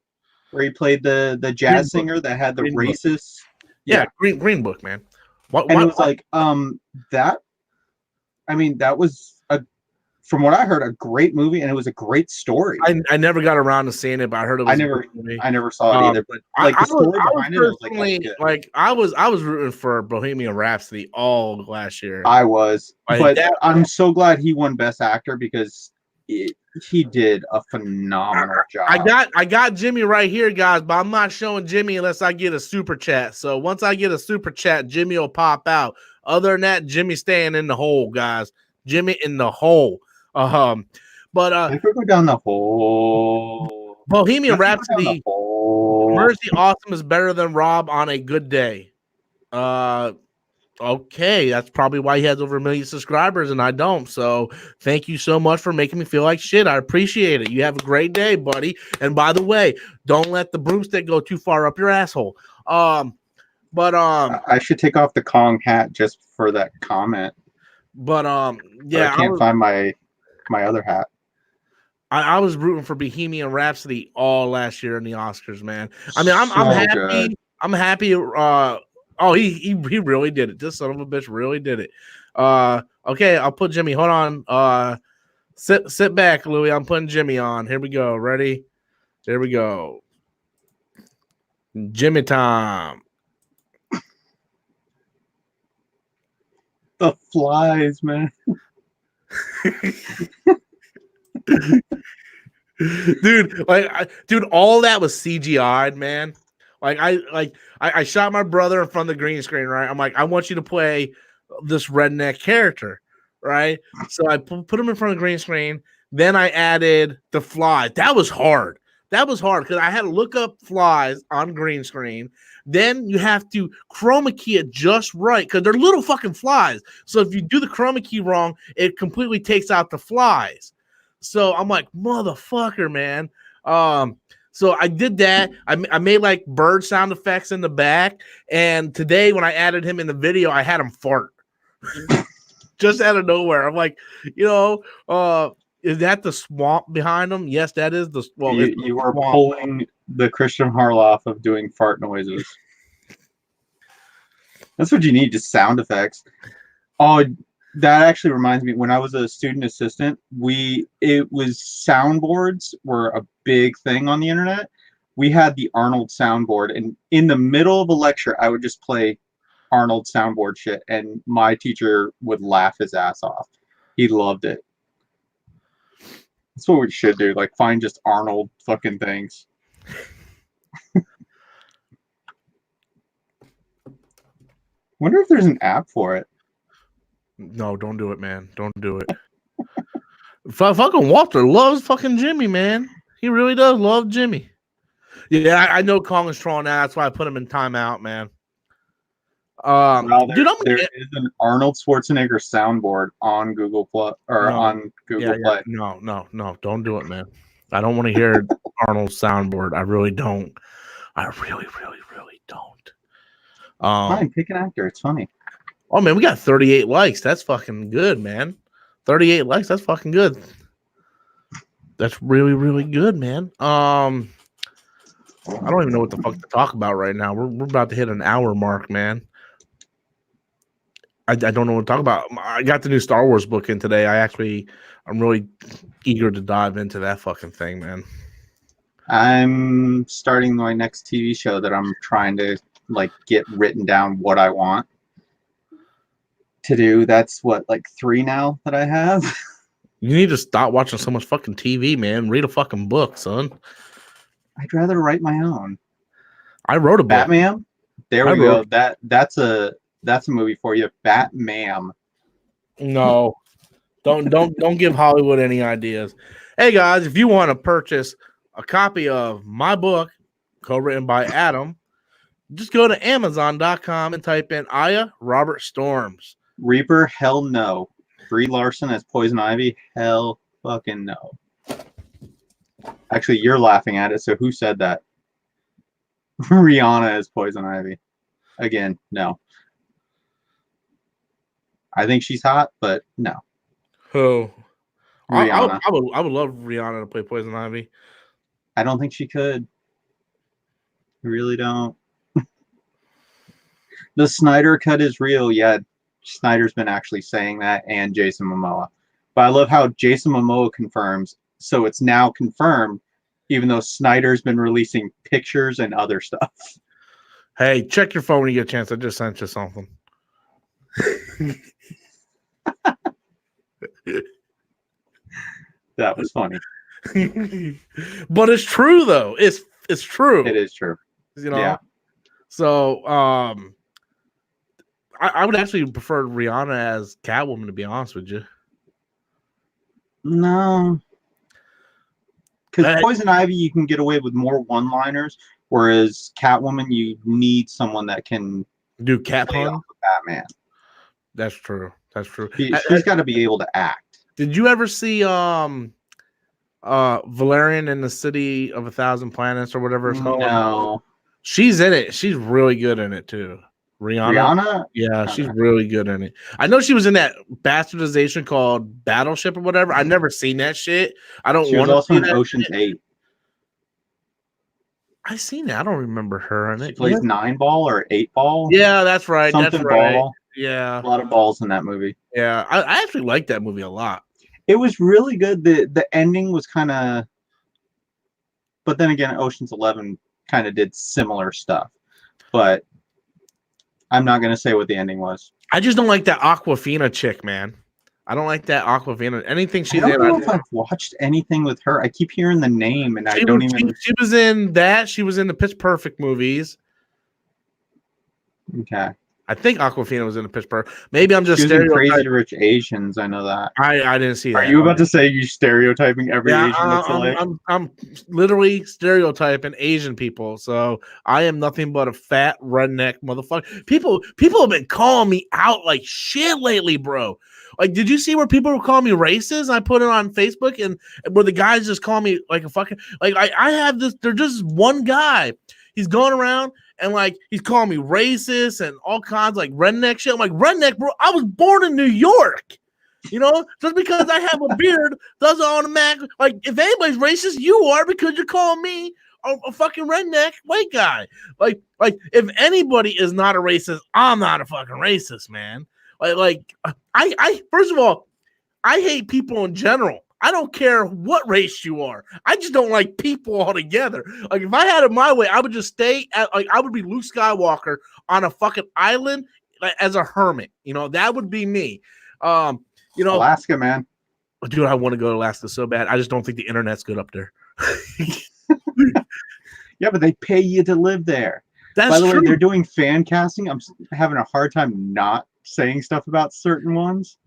where he played the jazz singer that had the racist. Green Book, man. It was like that. I mean, that was from what I heard, a great movie, and it was a great story. I never got around to seeing it, but I heard it was. I never saw it either. But like the story behind it, I was rooting for Bohemian Rhapsody all last year. I was, but I'm so glad he won Best Actor because he did a phenomenal job. I got Jimmy right here, guys, but I'm not showing Jimmy unless I get a super chat. So once I get a super chat, Jimmy will pop out. Other than that, Jimmy's staying in the hole, guys. Jimmy in the hole. But if we go down the hole, Bohemian Rhapsody, Mercy Awesome is better than Rob on a good day. Okay, that's probably why he has over 1 million subscribers and I don't. So thank you so much for making me feel like shit. I appreciate it. You have a great day, buddy. And by the way, don't let the broomstick go too far up your asshole. I should take off the Kong hat just for that comment. But I can't find my other hat. I was rooting for Bohemian Rhapsody all last year in the Oscars, man. I mean, I'm happy. Good. I'm happy. He really did it. This son of a bitch really did it. Okay, I'll put Jimmy. Hold on. Sit back, Louie. I'm putting Jimmy on. Here we go. Ready? There we go. Jimmy time. The flies, man. dude, all that was CGI'd, man. I shot my brother in front of the green screen, right? I'm like, I want you to play this redneck character, right? So I put him in front of the green screen. Then I added the fly. That was hard. That was hard because I had to look up flies on green screen. Then you have to chroma key it just right because they're little fucking flies. So if you do the chroma key wrong, it completely takes out the flies. So I'm like, motherfucker, man. So I did that. I made like bird sound effects in the back. And today when I added him in the video, I had him fart. Just out of nowhere. I'm like, is that the swamp behind them? Yes, that is the swamp. You are pulling the Christian Harloff of doing fart noises. That's what you need, just sound effects. Oh, that actually reminds me. When I was a student assistant, soundboards were a big thing on the internet. We had the Arnold soundboard, and in the middle of a lecture, I would just play Arnold soundboard shit, and my teacher would laugh his ass off. He loved it. That's what we should do. Like, find just Arnold fucking things. Wonder if there's an app for it. No, don't do it, man. Don't do it. Fucking Walter loves fucking Jimmy, man. He really does love Jimmy. Yeah, I know Kong is trolling that. That's why I put him in timeout, man. Dude, there is an Arnold Schwarzenegger soundboard on Google Play on Google Play. No, don't do it, man. I don't want to hear Arnold's soundboard. I really don't. I really don't. Fine, pick an actor. It's funny. Oh man, we got 38 likes. That's fucking good, man. 38 likes. That's fucking good. That's really good, man. I don't even know what the fuck to talk about right now. We're about to hit an hour mark, man. I don't know what to talk about. I got the new Star Wars book in today. I'm really eager to dive into that fucking thing, man. I'm starting my next TV show that I'm trying to get written down what I want to do. That's like 3 now that I have. You need to stop watching so much fucking TV, man. Read a fucking book, son. I'd rather write my own. I wrote a book. Batman. There we go. That's a movie for you. Batman. No. Don't give Hollywood any ideas. Hey guys, if you want to purchase a copy of my book, co-written by Adam, just go to Amazon.com and type in Aya Robert Storms. Reaper, hell no. Brie Larson as Poison Ivy, hell fucking no. Actually, you're laughing at it, so who said that? Rihanna as Poison Ivy. Again, no. I think she's hot, but no. Who? Rihanna. I would love Rihanna to play Poison Ivy. I don't think she could. I really don't. The Snyder cut is real. Yeah, Snyder's been actually saying that, and Jason Momoa. But I love how Jason Momoa confirms, so it's now confirmed, even though Snyder's been releasing pictures and other stuff. Hey, check your phone when you get a chance. I just sent you something. That was funny. But it's true though. It's true. It is true. Yeah. So I would actually prefer Rihanna as Catwoman, to be honest with you. No. Because Poison Ivy, you can get away with more one-liners, whereas Catwoman, you need someone that can do cat pun. Batman. That's true. That's true. She's got to be able to act. Did you ever see Valerian in the City of 1,000 Planets or whatever it's called? No. She's in it. She's really good in it too. Rihanna? Yeah, she's really good in it. I know she was in that bastardization called Battleship or whatever. I've never seen that shit. I don't want to. Also in Ocean's 8. I seen that. I don't remember her in it. She plays 9-ball or 8-ball. Yeah, that's right. Something that's right. Ball. Yeah, a lot of balls in that movie. Yeah, I actually liked that movie a lot. It was really good. The ending was kind of, but then again, Ocean's 11 kind of did similar stuff. But I'm not gonna say what the ending was. I just don't like that Aquafina chick, man. I don't like that Aquafina. Anything she's in. I don't know if I've watched anything with her. I keep hearing the name, and She was in that. She was in the Pitch Perfect movies. Okay. I think Aquafina was in the Pittsburgh. Maybe I'm just She was in Crazy stereotyping. Rich Asians. I know that. I didn't see that. Are you about to say you stereotyping every Yeah, Asian that's alike? I'm literally stereotyping Asian people. So I am nothing but a fat redneck motherfucker. People have been calling me out like shit lately, bro. Like, did you see where people were calling me racist? I put it on Facebook, and where the guys just call me like a fucking like I have this. There's just one guy. He's going around and like he's calling me racist and all kinds of like redneck shit. I'm like, redneck, bro. I was born in New York. You know, just because I have a beard doesn't automatically like if anybody's racist, you are because you're calling me a fucking redneck white guy. Like if anybody is not a racist, I'm not a fucking racist, man. I first of all, I hate people in general. I don't care what race you are. I just don't like people altogether. Like if I had it my way, I would just stay at like I would be Luke Skywalker on a fucking island like, as a hermit. You know, that would be me. You know, Alaska, man. Dude, I want to go to Alaska so bad. I just don't think the internet's good up there. Yeah, but they pay you to live there. That's By the true. way, they're doing fan casting. I'm having a hard time not saying stuff about certain ones.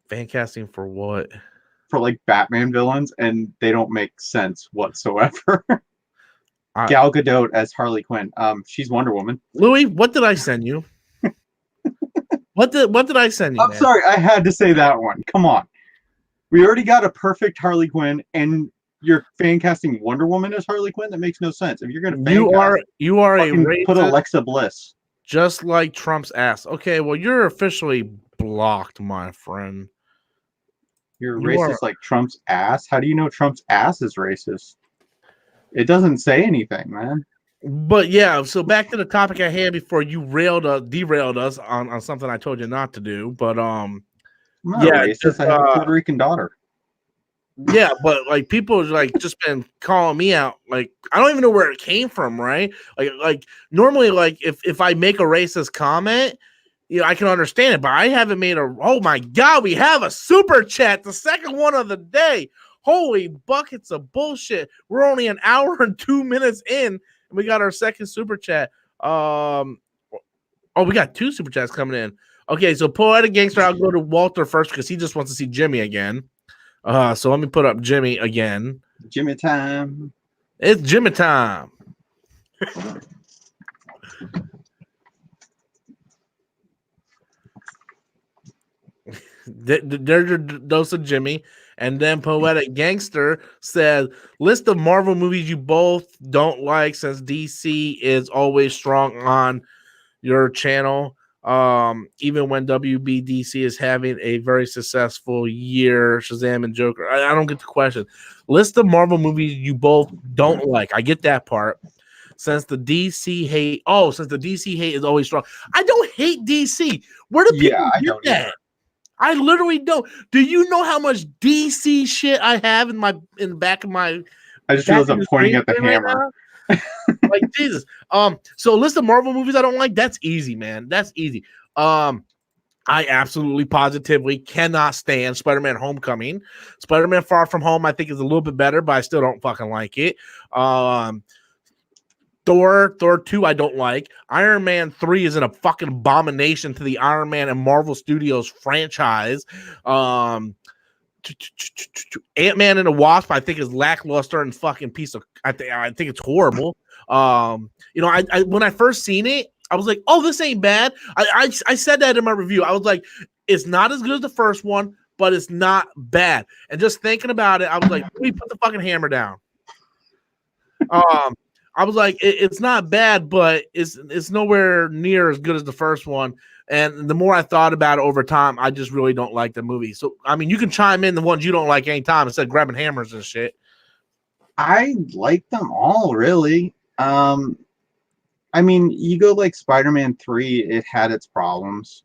Fan casting for what? For like Batman villains, and they don't make sense whatsoever. Gal Gadot as Harley Quinn. She's Wonder Woman. Louis, what did I send you? What did I send you? I'm sorry, I had to say that one. Come on. We already got a perfect Harley Quinn, and you're fan casting Wonder Woman as Harley Quinn. That makes no sense. If you're gonna fan you are a racist, put Alexa Bliss. Just like Trump's ass. Okay, well you're officially blocked, my friend. You're racist like Trump's ass? How do you know Trump's ass is racist? It doesn't say anything, man. But yeah, so back to the topic I had before you derailed us on something I told you not to do. But I'm not racist. I have a Puerto Rican daughter. Yeah, but like people like just been calling me out. Like I don't even know where it came from, right? Like normally, like if I make a racist comment, you know, I can understand it, but I haven't made a. Oh my god, we have a super chat, the second one of the day. Holy buckets of bullshit! We're only an hour and 2 minutes in, and we got our second super chat. Oh, we got 2 super chats coming in. Okay, so Poetic Gangster, I'll go to Walter first because he just wants to see Jimmy again. So let me put up Jimmy again. Jimmy time. It's Jimmy time. There's your dose of Jimmy. And then Poetic Gangster said, list of Marvel movies you both don't like since DC is always strong on your channel. Even when WBDC is having a very successful year, Shazam and Joker. I don't get the question. List of Marvel movies you both don't like. I get that part. Since the DC hate is always strong. I don't hate DC. Where do people get that? Either. I literally don't. Do you know how much DC shit I have in the back of my? I just realized I'm pointing at the hammer. Right like Jesus. So a list of Marvel movies I don't like. That's easy, man. That's easy. I absolutely positively cannot stand Spider-Man Homecoming. Spider-Man Far From Home, I think, is a little bit better, but I still don't fucking like it. Thor 2, I don't like. Iron Man 3 is a fucking abomination to the Iron Man and Marvel Studios franchise. Ant-Man and the Wasp, I think, is lackluster and fucking piece of. I think it's horrible. You know, I when I first seen it, I was like, "Oh, this ain't bad." I said that in my review. I was like, "It's not as good as the first one, but it's not bad." And just thinking about it, I was like, "Let me put the fucking hammer down." I was like, it's not bad, but it's nowhere near as good as the first one. And the more I thought about it over time, I just really don't like the movie. So, I mean, you can chime in the ones you don't like anytime instead of grabbing hammers and shit. I like them all, really. I mean, you go like Spider-Man 3, it had its problems.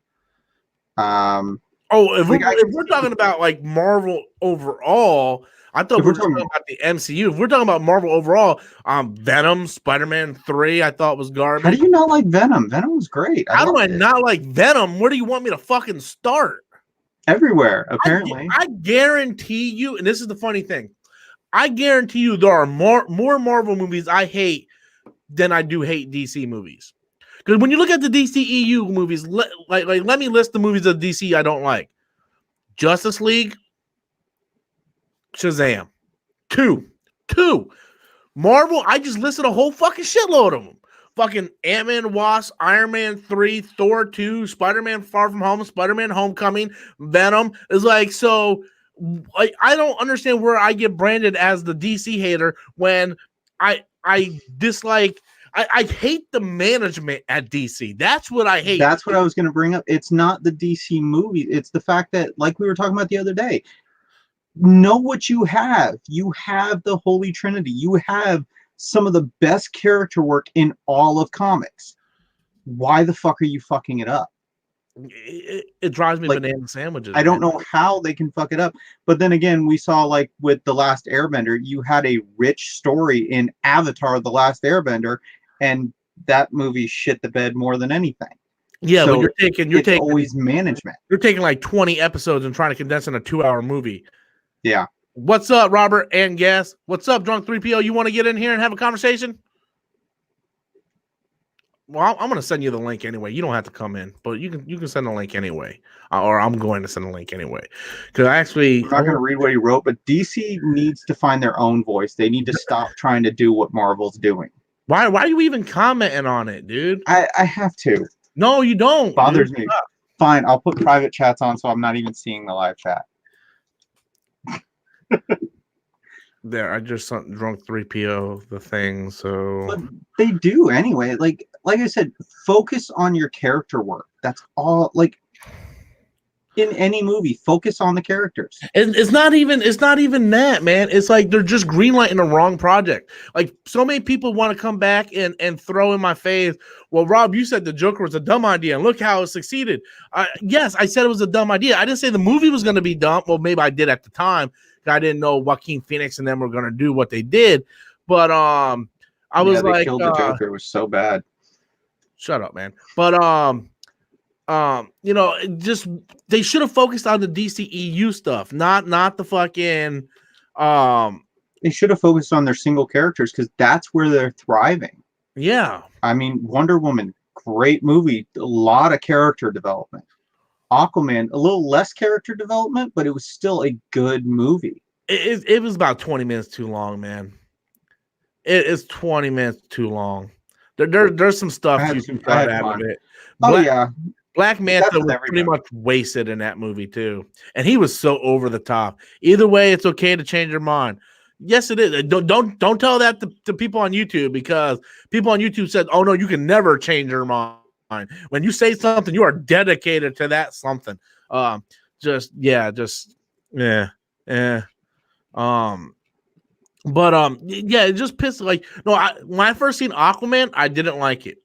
If we're talking about like Marvel overall, I thought we were talking about the MCU. If we're talking about Marvel overall, Venom, Spider-Man 3, I thought was garbage. How do you not like Venom? Venom was great. How do I not like Venom? Where do you want me to fucking start? Everywhere, apparently. I guarantee you, and this is the funny thing, I guarantee you there are more Marvel movies I hate than I do hate DC movies. Because when you look at the DCEU movies, let me list the movies of DC I don't like: Justice League, Shazam, two. Marvel, I just listed a whole fucking shitload of them. Fucking Ant-Man, Wasp, Iron Man 3, Thor 2, Spider-Man Far From Home, Spider-Man Homecoming, Venom. Is like, so like, I don't understand where I get branded as the DC hater when I dislike, I hate the management at DC. That's what I hate. That's what I was going to bring up. It's not the DC movie. It's the fact that, like we were talking about the other day, know what you have. You have the Holy Trinity. You have some of the best character work in all of comics. Why the fuck are you fucking it up? It drives me Like, banana sandwiches. I don't know how they can fuck it up. But then again, we saw, like, with The Last Airbender, you had a rich story in Avatar: The Last Airbender, and that movie shit the bed more than anything. Yeah, So but you're taking always management. You're taking like 20 episodes and trying to condense in a 2-hour movie. Yeah. What's up, Robert and Guess? What's up, Drunk 3PO? You want to get in here and have a conversation? Well, I'm going to send you the link anyway. You don't have to come in, but you can send the link anyway, or I'm going to send the link anyway. Because I'm not going to read what he wrote, but DC needs to find their own voice. They need to stop trying to do what Marvel's doing. Why are you even commenting on it, dude? I have to. No, you don't. Bothers me. Fine, I'll put private chats on, so I'm not even seeing the live chat. There, I just sent Drunk 3PO the thing, so But they do anyway. Like I said, focus on your character work. That's all. Like, in any movie, focus on the characters. it's not even that, man. It's like they're just greenlighting the wrong project. Like, so many people want to come back and throw in my face, well, Rob, you said the Joker was a dumb idea, and look how it succeeded. Yes, I said it was a dumb idea. I didn't say the movie was going to be dumb. Well, maybe I did at the time. I didn't know Joaquin Phoenix and them were going to do what they did. But I was they like, killed the Joker. It was so bad. Shut up, man. But you know, just they should have focused on the DCEU stuff, not the fucking They should have focused on their single characters, because that's where they're thriving. Yeah. I mean, Wonder Woman, great movie, a lot of character development. Aquaman, a little less character development, but it was still a good movie. It was about 20 minutes too long, man. It is 20 minutes too long. There's some stuff you can cut out of it. Black Manta was pretty much wasted in that movie too, and he was so over the top. Either way, it's okay to change your mind. Yes, it is. Don't tell that to people on YouTube, because people on YouTube said, "Oh no, you can never change your mind. When you say something, you are dedicated to that something." Yeah. Yeah, it just pissed. Like, no, when I first seen Aquaman, I didn't like it,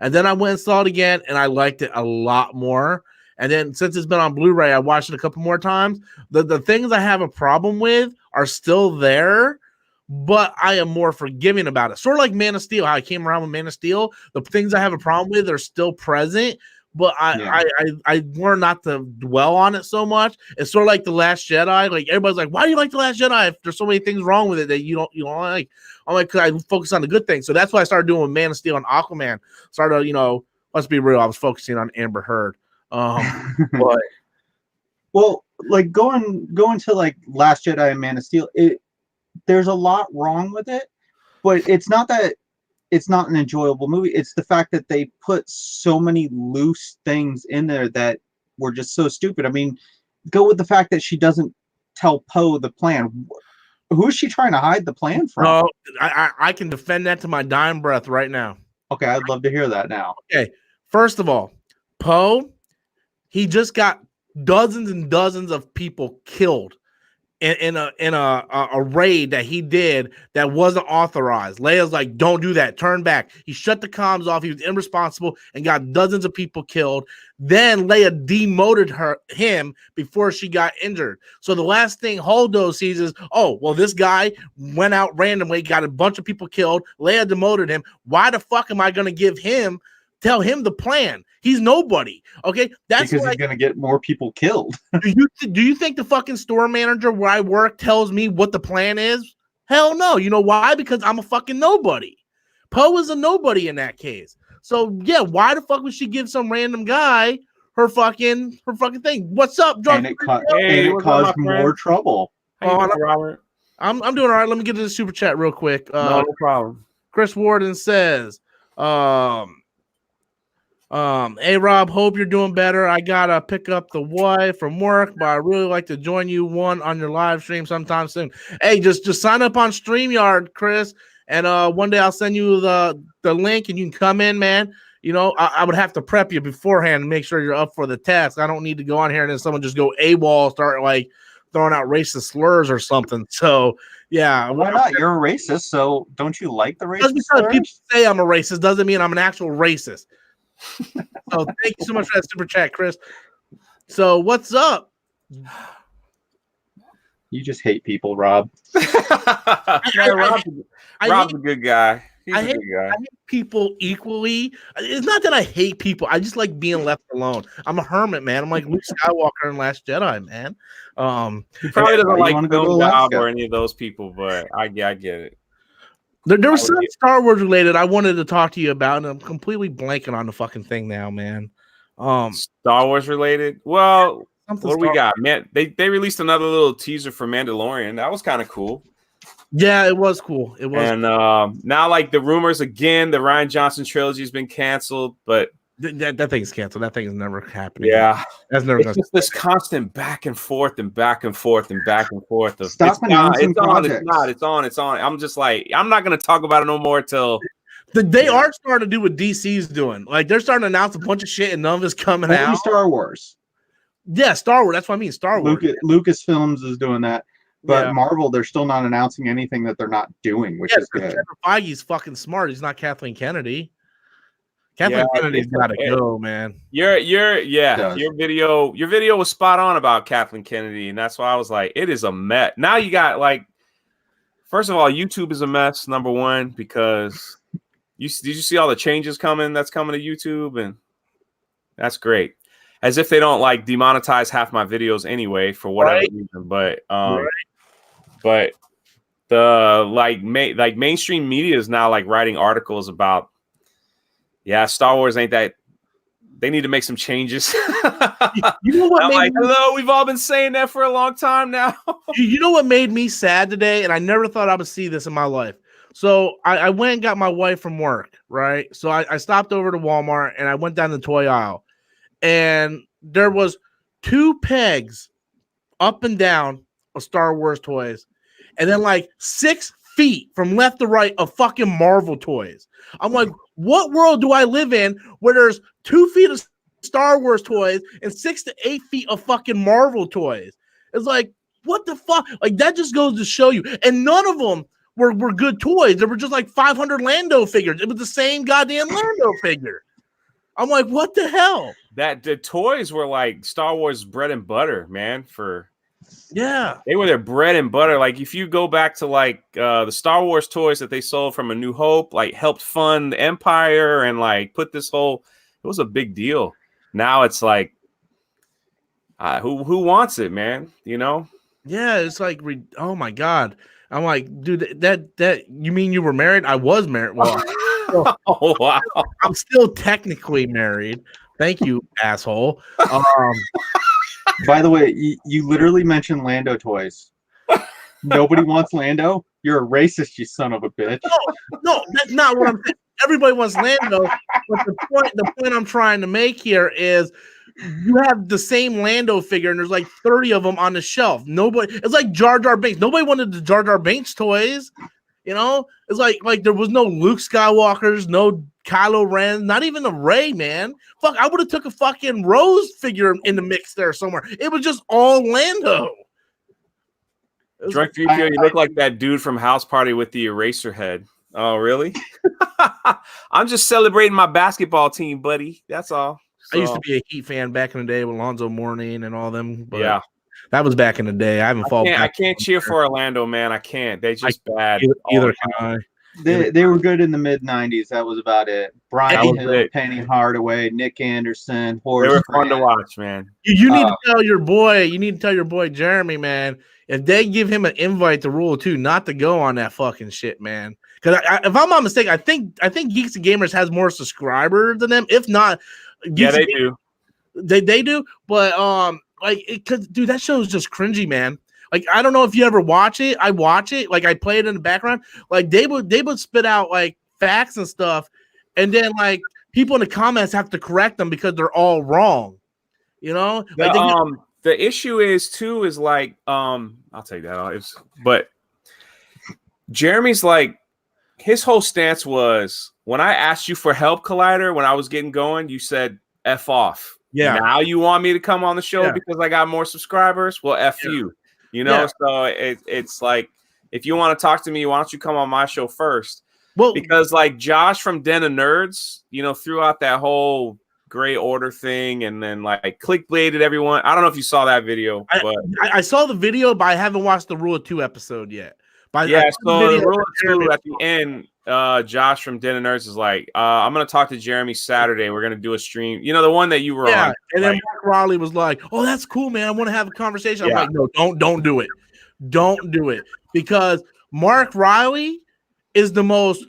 and then I went and saw it again, and I liked it a lot more. And then since it's been on Blu-ray, I watched it a couple more times. The things I have a problem with are still there, but I am more forgiving about it. Sort of like Man of Steel, how I came around with Man of Steel. The things I have a problem with are still present, but I learned not to dwell on it so much. It's sort of like The Last Jedi. Like, everybody's like, why do you like The Last Jedi if there's so many things wrong with it that you don't like? I'm like, cause I focus on the good things. So that's what I started doing with Man of Steel and Aquaman. Started, let's be real, I was focusing on Amber Heard. But well, like going to like Last Jedi and Man of Steel, there's a lot wrong with it, but it's not that it's not an enjoyable movie. It's the fact that they put so many loose things in there that were just so stupid. I mean, go with the fact that she doesn't tell Poe the plan. Who is she trying to hide the plan from? No, I can defend that to my dying breath right now. Okay, I'd love to hear that now. Okay, first of all, Poe, he just got dozens and dozens of people killed in a raid that he did that wasn't authorized. Leia's like, don't do that, turn back. He shut the comms off. He was irresponsible and got dozens of people killed. Then Leia demoted him before she got injured. So the last thing Holdo sees is, oh, well, this guy went out randomly, got a bunch of people killed. Leia demoted him. Why the fuck am I going to tell him the plan? He's nobody. Okay, that's because he's gonna get more people killed. Do you think the fucking store manager where I work tells me what the plan is? Hell no. You know why? Because I'm a fucking nobody. Poe is a nobody in that case. So yeah, why the fuck would she give some random guy her fucking thing? What's up, drunk? And it, Hey, what's up, caused my friend? more trouble. How you Oh, doing, Robert? I'm doing all right. Let me get to the super chat real quick. No problem. Chris Warden says, hey Rob, hope you're doing better. I gotta pick up the wife from work, but I really like to join you on your live stream sometime soon. Hey, just sign up on StreamYard, Chris, and one day I'll send you the link and you can come in, man. You know, I would have to prep you beforehand to make sure you're up for the task. I don't need to go on here and then someone just go AWOL, start like throwing out racist slurs or something. So yeah, Why not? You're a racist, so don't you like the just racist because slurs? people say I'm a racist doesn't mean I'm an actual racist. So thank you so much for that super chat, Chris. So what's up? You just hate people, Rob. Rob's a good guy. He's I a hate- good guy. I hate people equally. It's not that I hate people. I just like being left alone. I'm a hermit, man. I'm like Luke Skywalker in Last Jedi, man. He probably doesn't you like wanna go to Film Job Alaska? or any of those people, but I get it. There was I some would- Star Wars related I wanted to talk to you about, and I'm completely blanking on the fucking thing now, man. Star Wars related. Well, Something what do we Star- got? Man, they released another little teaser for Mandalorian. That was kind of cool. Yeah, it was cool. It was. And now, like the rumors again, the Rian Johnson trilogy has been canceled. But That thing's canceled. That thing is never happening. yeah, That's never it's gonna. just this constant back and forth and back and forth and back and forth. Of, Stop it's not, announcing it's on, projects. it's not, it's on, it's on. I'm just like, I'm not gonna talk about it no more till They are starting to do what DC's doing. Like they're starting to announce a bunch of shit and none of it's coming Only out. Star Wars. Yeah, Star Wars. That's what I mean. Star Wars. Lucasfilms is doing that, but Yeah. Marvel, they're still not announcing anything that they're not doing, which is because good. Kevin Feige's fucking smart. He's not Kathleen Kennedy. Kathleen Yeah, Kennedy's it's got to okay. go, man. your video was spot on about Kathleen Kennedy, and that's why I was like, it is a mess. Now you got like, first of all, YouTube is a mess. Number one, because did you see all the changes that's coming to YouTube, and that's great. As if they don't like demonetize half my videos anyway for whatever reason, but but the mainstream media is now like writing articles about, yeah, Star Wars ain't that. They need to make some changes. You know what? I'm made like, me- hello, we've all been saying that for a long time now. You know what made me sad today, and I never thought I would see this in my life. So I went and got my wife from work, right? So I stopped over to Walmart and I went down the toy aisle, and there was 2 pegs up and down of Star Wars toys, and then like 6 feet from left to right of fucking Marvel toys. I'm like, what world do I live in where there's 2 feet of Star Wars toys and 6 to 8 feet of fucking Marvel toys? It's like, what the fuck? Like that just goes to show you. And none of them were good toys. They were just like 500 Lando figures. It was the same goddamn Lando figure. I'm like, what the hell? That the toys were like Star Wars bread and butter, man. Yeah. They were their bread and butter. Like if you go back to like the Star Wars toys that they sold from A New Hope, like helped fund the Empire and like put this whole. It was a big deal. Now it's like, who wants it, man? You know. Yeah, it's like, oh my God. I'm like, dude, that you mean you were married? I was married. Well, Oh wow. I'm still technically married. Thank you, asshole. By the way, you literally mentioned Lando toys. Nobody wants Lando. You're a racist, you son of a bitch. No, that's not what I'm saying. Everybody wants Lando, but the point I'm trying to make here is you have the same Lando figure, and there's like 30 of them on the shelf. Nobody, it's like Jar Jar Binks. Nobody wanted the Jar Jar Binks toys. You know, it's like there was no Luke Skywalkers, no Kylo Ren, not even a Rey, man. Fuck, I would have took a fucking Rose figure in the mix there somewhere. It was just all Lando. It was- Drunk Future, you look like that dude from House Party with the eraser head. Oh, really? I'm just celebrating my basketball team, buddy. That's all. I used to be a Heat fan back in the day with Lonzo Mourning and all them. But Yeah. that was back in the day. I haven't followed. I can't cheer for Orlando, man. I can't. They just bad. Either all the time. can I. They were good in the mid '90s. That was about it. That Brian was Hill, it. Penny Hardaway, Nick Anderson, They Horace were fun to Grant. watch, man. You need to tell your boy. You need to tell your boy Jeremy, man. If they give him an invite to Rule 2, not to go on that fucking shit, man. Because if I'm not mistaken, I think Geeks and Gamers has more subscribers than them. If not, yeah, they do. They do, but cause dude, that show is just cringy, man. Like, I don't know if you ever watch it. I watch it, like I play it in the background. Like they would spit out like facts and stuff, and then like people in the comments have to correct them because they're all wrong. You know, the issue is too is like I'll take that off. But Jeremy's like, his whole stance was, when I asked you for help, Collider, when I was getting going, you said F off. Yeah. Now you want me to come on the show because I got more subscribers? Well, F you. You know, so it's like, if you want to talk to me, why don't you come on my show first? Well, because like Josh from Den of Nerds, you know, threw out that whole Gray Order thing and then like clickbaited everyone. I don't know if you saw that video, but I saw the video, but I haven't watched the Rule of Two episode yet. So the Rule of Two at the end, Josh from Den of Nerds is like, I'm gonna talk to Jeremy Saturday. We're gonna do a stream. You know, the one that you were on. And then Mark Riley was like, "Oh, that's cool, man. I want to have a conversation." I'm like, "No, don't do it. Don't do it." Because Mark Riley is the most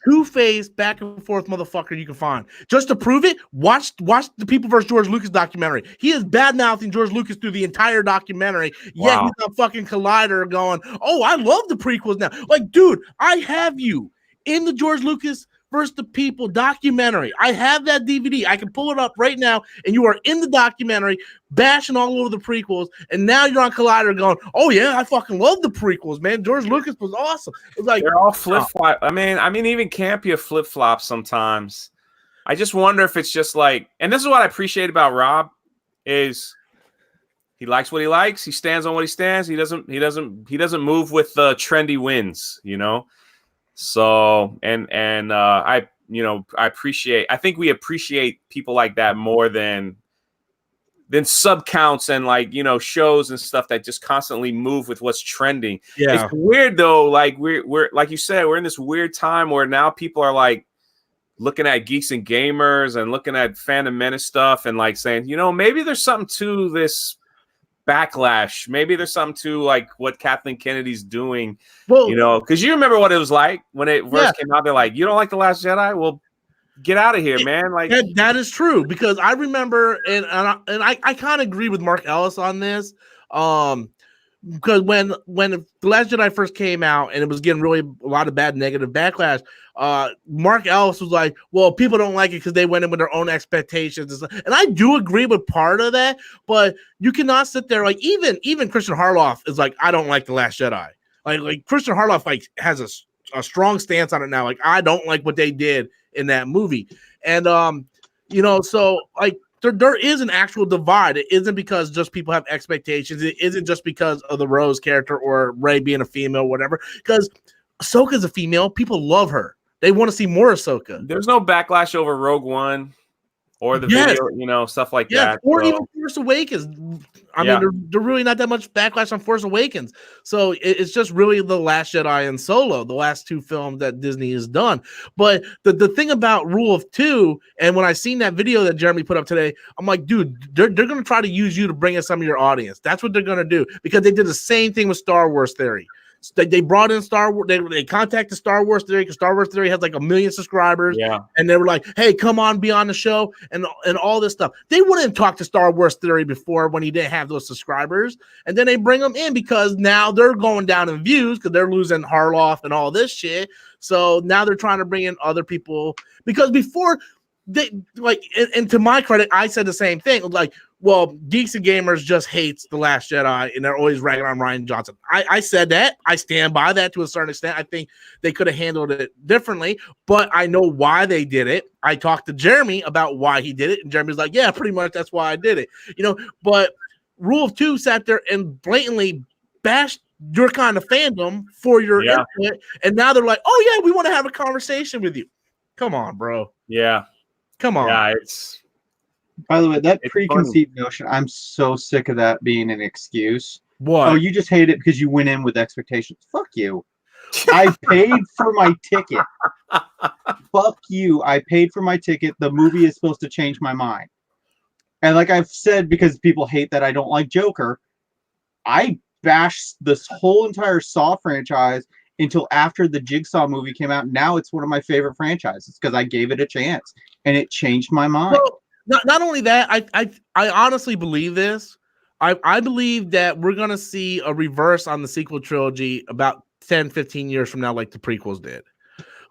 two-faced, back and forth motherfucker you can find. Just to prove it, watch the People vs. George Lucas documentary. He is bad-mouthing George Lucas through the entire documentary. Yet he's on fucking Collider going, "Oh, I love the prequels now." Like, dude, I have you in the George Lucas versus the People documentary. I have that DVD. I can pull it up right now, and you are in the documentary bashing all over the prequels, and now you're on Collider going, "Oh yeah, I fucking love the prequels, man. George Lucas was awesome." It's like, they're all flip-flop. I mean, even Campia flip-flops sometimes. I just wonder if it's just like, and this is what I appreciate about Rob, is he likes what he likes. He stands on what he stands. He doesn't move with trendy wins, you know. So I appreciate. I think we appreciate people like that more than sub counts and like, you know, shows and stuff that just constantly move with what's trending. Yeah, it's weird though. Like we're like you said, we're in this weird time where now people are like looking at Geeks and Gamers and looking at Phantom Menace stuff and like saying, you know, maybe there's something to this backlash. Maybe there's something to like what Kathleen Kennedy's doing, you know, because you remember what it was like when it first came out. They're like, "You don't like The Last Jedi? Well, get out of here, man." Like that is true, because I remember, and I kind of agree with Mark Ellis on this, because when The Last Jedi first came out and it was getting really a lot of bad negative backlash, Mark Ellis was like, "Well, people don't like it because they went in with their own expectations," and I do agree with part of that, but you cannot sit there like even Christian Harloff is like, "I don't like The Last Jedi." Like Christian Harloff like has a strong stance on it now. Like, I don't like what they did in that movie, and you know, so like there is an actual divide. It isn't because just people have expectations. It isn't just because of the Rose character or Rey being a female, whatever. Because Ahsoka's a female, people love her. They want to see more Ahsoka. There's no backlash over Rogue One or the video, you know, stuff like that. Or even Force Awakens. I mean, they're really not that much backlash on Force Awakens. So it's just really The Last Jedi and Solo, the last two films that Disney has done. But the thing about Rule of Two, and when I seen that video that Jeremy put up today, I'm like, dude, they're going to try to use you to bring in some of your audience. That's what they're going to do, because they did the same thing with Star Wars Theory. They brought in Star Wars. They contacted Star Wars Theory because Star Wars Theory has like 1 million subscribers. Yeah, and they were like, "Hey, come on, be on the show," and all this stuff. They wouldn't talk to Star Wars Theory before when he didn't have those subscribers, and then they bring them in because now they're going down in views because they're losing Harloff and all this shit. So now they're trying to bring in other people, because before they like, and to my credit, I said the same thing. Like, well, Geeks and Gamers just hates The Last Jedi, and they're always ragging on Rian Johnson. I said that. I stand by that to a certain extent. I think they could have handled it differently, but I know why they did it. I talked to Jeremy about why he did it, and Jeremy's like, "Yeah, pretty much that's why I did it." You know, but Rule of Two sat there and blatantly bashed your kind of fandom for your input, and now they're like, "Oh yeah, we want to have a conversation with you." Come on, bro. Yeah. Come on. Yeah, it's. By the way, that preconceived notion, I'm so sick of that being an excuse. What? Oh, you just hate it because you went in with expectations. Fuck you. I paid for my ticket. Fuck you. I paid for my ticket. The movie is supposed to change my mind. And like I've said, because people hate that I don't like Joker, I bashed this whole entire Saw franchise until after the Jigsaw movie came out. Now it's one of my favorite franchises because I gave it a chance and it changed my mind. Well, not only that, I honestly believe this. I believe that we're gonna see a reverse on the sequel trilogy about 10, 15 years from now, like the prequels did.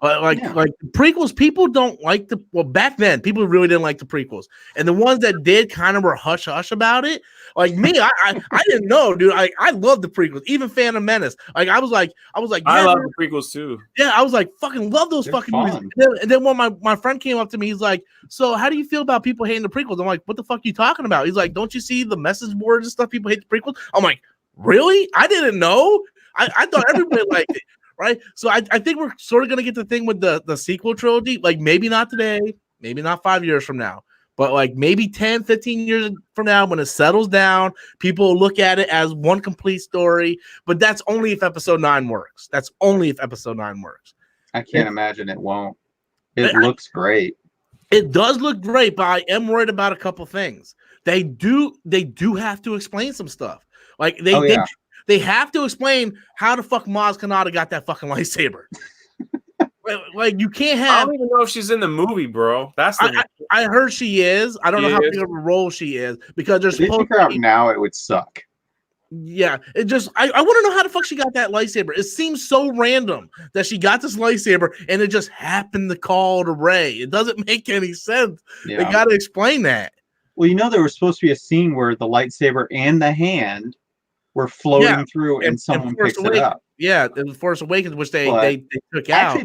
Like the prequels, people don't like back then, people really didn't like the prequels. And the ones that did kind of were hush-hush about it. Like me, I didn't know, dude. I love the prequels, even Phantom Menace. Like I was like, yeah, I love the prequels too. Yeah, I was like, fucking love those fucking movies. And then when my friend came up to me, he's like, so how do you feel about people hating the prequels? I'm like, what the fuck are you talking about? He's like, don't you see the message boards and stuff? People hate the prequels. I'm like, really? I didn't know. I thought everybody liked it. Right, so I think we're sort of gonna get the thing with the sequel trilogy, like maybe not today, maybe not 5 years from now, but like maybe 10, 15 years from now when it settles down, people will look at it as one complete story. But that's only if episode 9 works. That's only if episode 9 works. I can't imagine it won't. It looks great. It does look great, but I am worried about a couple things. They do have to explain some stuff. Like they have to explain how the fuck Maz Kanata got that fucking lightsaber. Like you can't have. I don't even know if she's in the movie, bro. That's I heard she is. I don't know how big of a role she is because there's supposed to be out now. It would suck. Yeah, it just I want to know how the fuck she got that lightsaber. It seems so random that she got this lightsaber and it just happened to call to Rey. It doesn't make any sense. Yeah. They got to explain that. Well, there was supposed to be a scene where the lightsaber and the hand were floating through and someone picks it up. Yeah, in The Force Awakens, which they took out.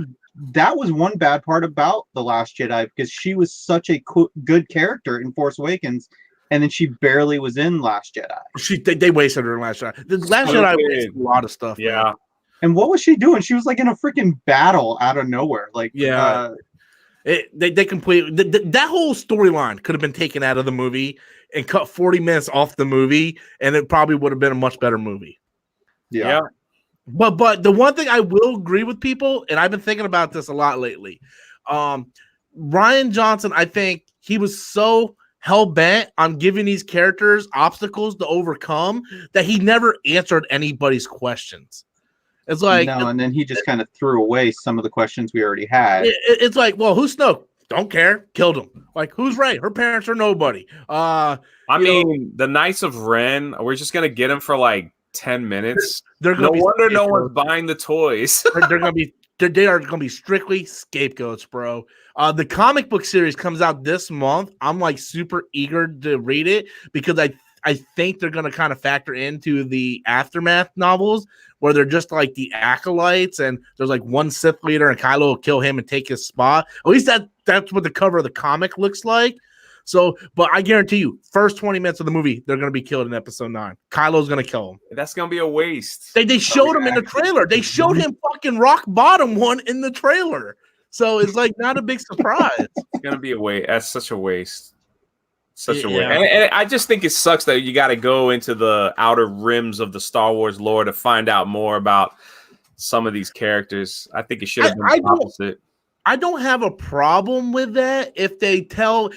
That was one bad part about The Last Jedi because she was such a good character in Force Awakens, and then she barely was in Last Jedi. They wasted her in Last Jedi. The Last Jedi wasted a lot of stuff. Yeah. Man. And what was she doing? She was like in a freaking battle out of nowhere. Like they completely that whole storyline could have been taken out of the movie and cut 40 minutes off the movie, and it probably would have been a much better movie. Yeah. But the one thing I will agree with people, and I've been thinking about this a lot lately, Rian Johnson, I think he was so hell-bent on giving these characters obstacles to overcome that he never answered anybody's questions. It's like and then he just kind of threw away some of the questions we already had. It's like, well, who's Snoke? Don't care. Killed him. Like, who's Rey? Her parents are nobody. I mean, the Knights of Ren, we're just gonna get him for like 10 minutes. No wonder no one's buying the toys. They are gonna be strictly scapegoats, bro. The comic book series comes out this month. I'm like super eager to read it because I think they're gonna kind of factor into the Aftermath novels where they're just like the acolytes and there's like one Sith leader and Kylo will kill him and take his spot. At least that's what the cover of the comic looks like. So, but I guarantee you, first 20 minutes of the movie, they're going to be killed in episode 9. Kylo's going to kill him. That's going to be a waste. They showed him in the trailer. They showed him fucking rock bottom one in the trailer. So it's like not a big surprise. It's going to be a waste. That's such a waste. Such a waste. And I just think it sucks that you got to go into the outer rims of the Star Wars lore to find out more about some of these characters. I think it should have been the opposite. I don't have a problem with that if they tell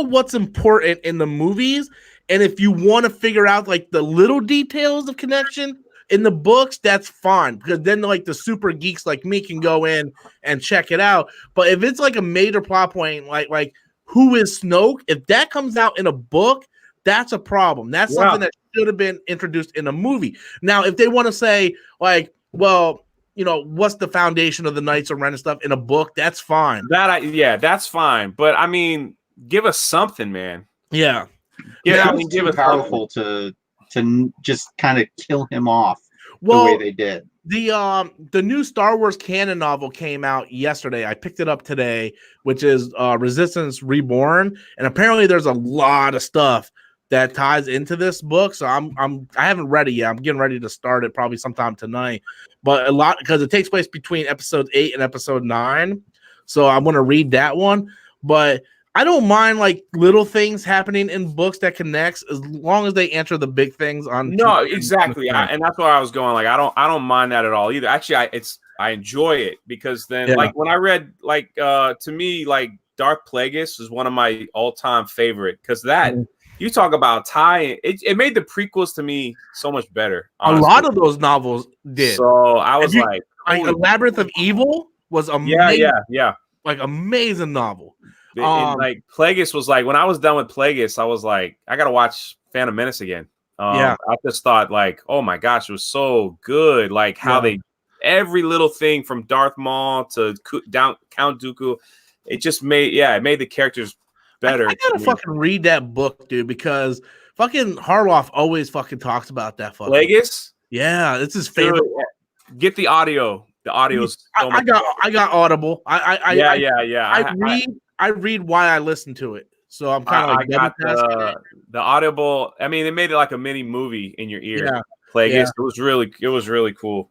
what's important in the movies, and if you want to figure out like the little details of connection in the books, that's fine because then like the super geeks like me can go in and check it out. But if it's like a major plot point, like who is Snoke, if that comes out in a book, that's a problem. That's something that should have been introduced in a movie. Now, if they want to say like, well, what's the foundation of the Knights of Ren and stuff in a book? That's fine. That's fine. But I mean, give us something, man. Yeah. Yeah, I mean, give us powerful to just kind of kill him off the way they did. The new Star Wars canon novel came out yesterday. I picked it up today, which is Resistance Reborn, and apparently there's a lot of stuff that ties into this book. So I haven't read it yet. I'm getting ready to start it probably sometime tonight. But a lot because it takes place between episode 8 and episode 9. So I'm going to read that one. But I don't mind like little things happening in books that connects as long as they answer the big things on. No, exactly. And that's where I was going. Like, I don't mind that at all either. Actually, I enjoy it because then like when I read like to me, like Dark Plagueis was one of my all-time favorite because that you talk about tie. It made the prequels to me so much better. Honestly. A lot of those novels did. So I was like, Like, Labyrinth of Evil was amazing. Yeah. Like, amazing novel. Like Plagueis was like, when I was done with Plagueis, I was like, I gotta watch Phantom Menace again. I just thought like, oh my gosh, it was so good. Like how they every little thing from Darth Maul to Count Dooku, it just made the characters better. I gotta fucking read that book, dude, because fucking Harloff always fucking talks about that fucking Plagueis. Yeah, it's his favorite. Dude, get the audio. The audio's so I got Audible. I read why I listen to it. So I'm kind of like got the Audible. I mean, they made it like a mini movie in your ear. Yeah. Plagueis. Yeah. It was really cool.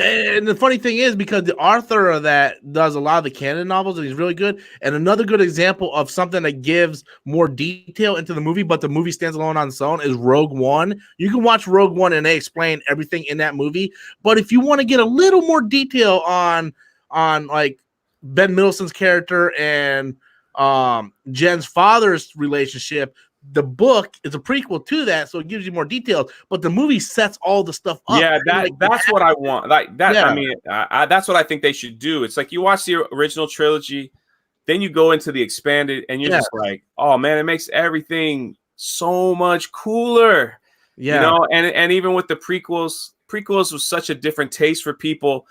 And the funny thing is, because the author of that does a lot of the canon novels, and he's really good. And another good example of something that gives more detail into the movie, but the movie stands alone on its own, is Rogue One. You can watch Rogue One, and they explain everything in that movie. But if you want to get a little more detail on like Ben Mendelsohn's character and Jen's father's relationship, the book is a prequel to that, so it gives you more details. But the movie sets all the stuff up. Yeah, that's what I want. Like that. Yeah. I mean, that's what I think they should do. It's like you watch the original trilogy, then you go into the expanded, and you're just like, oh man, it makes everything so much cooler. Yeah, you know, and even with the prequels was such a different taste for people,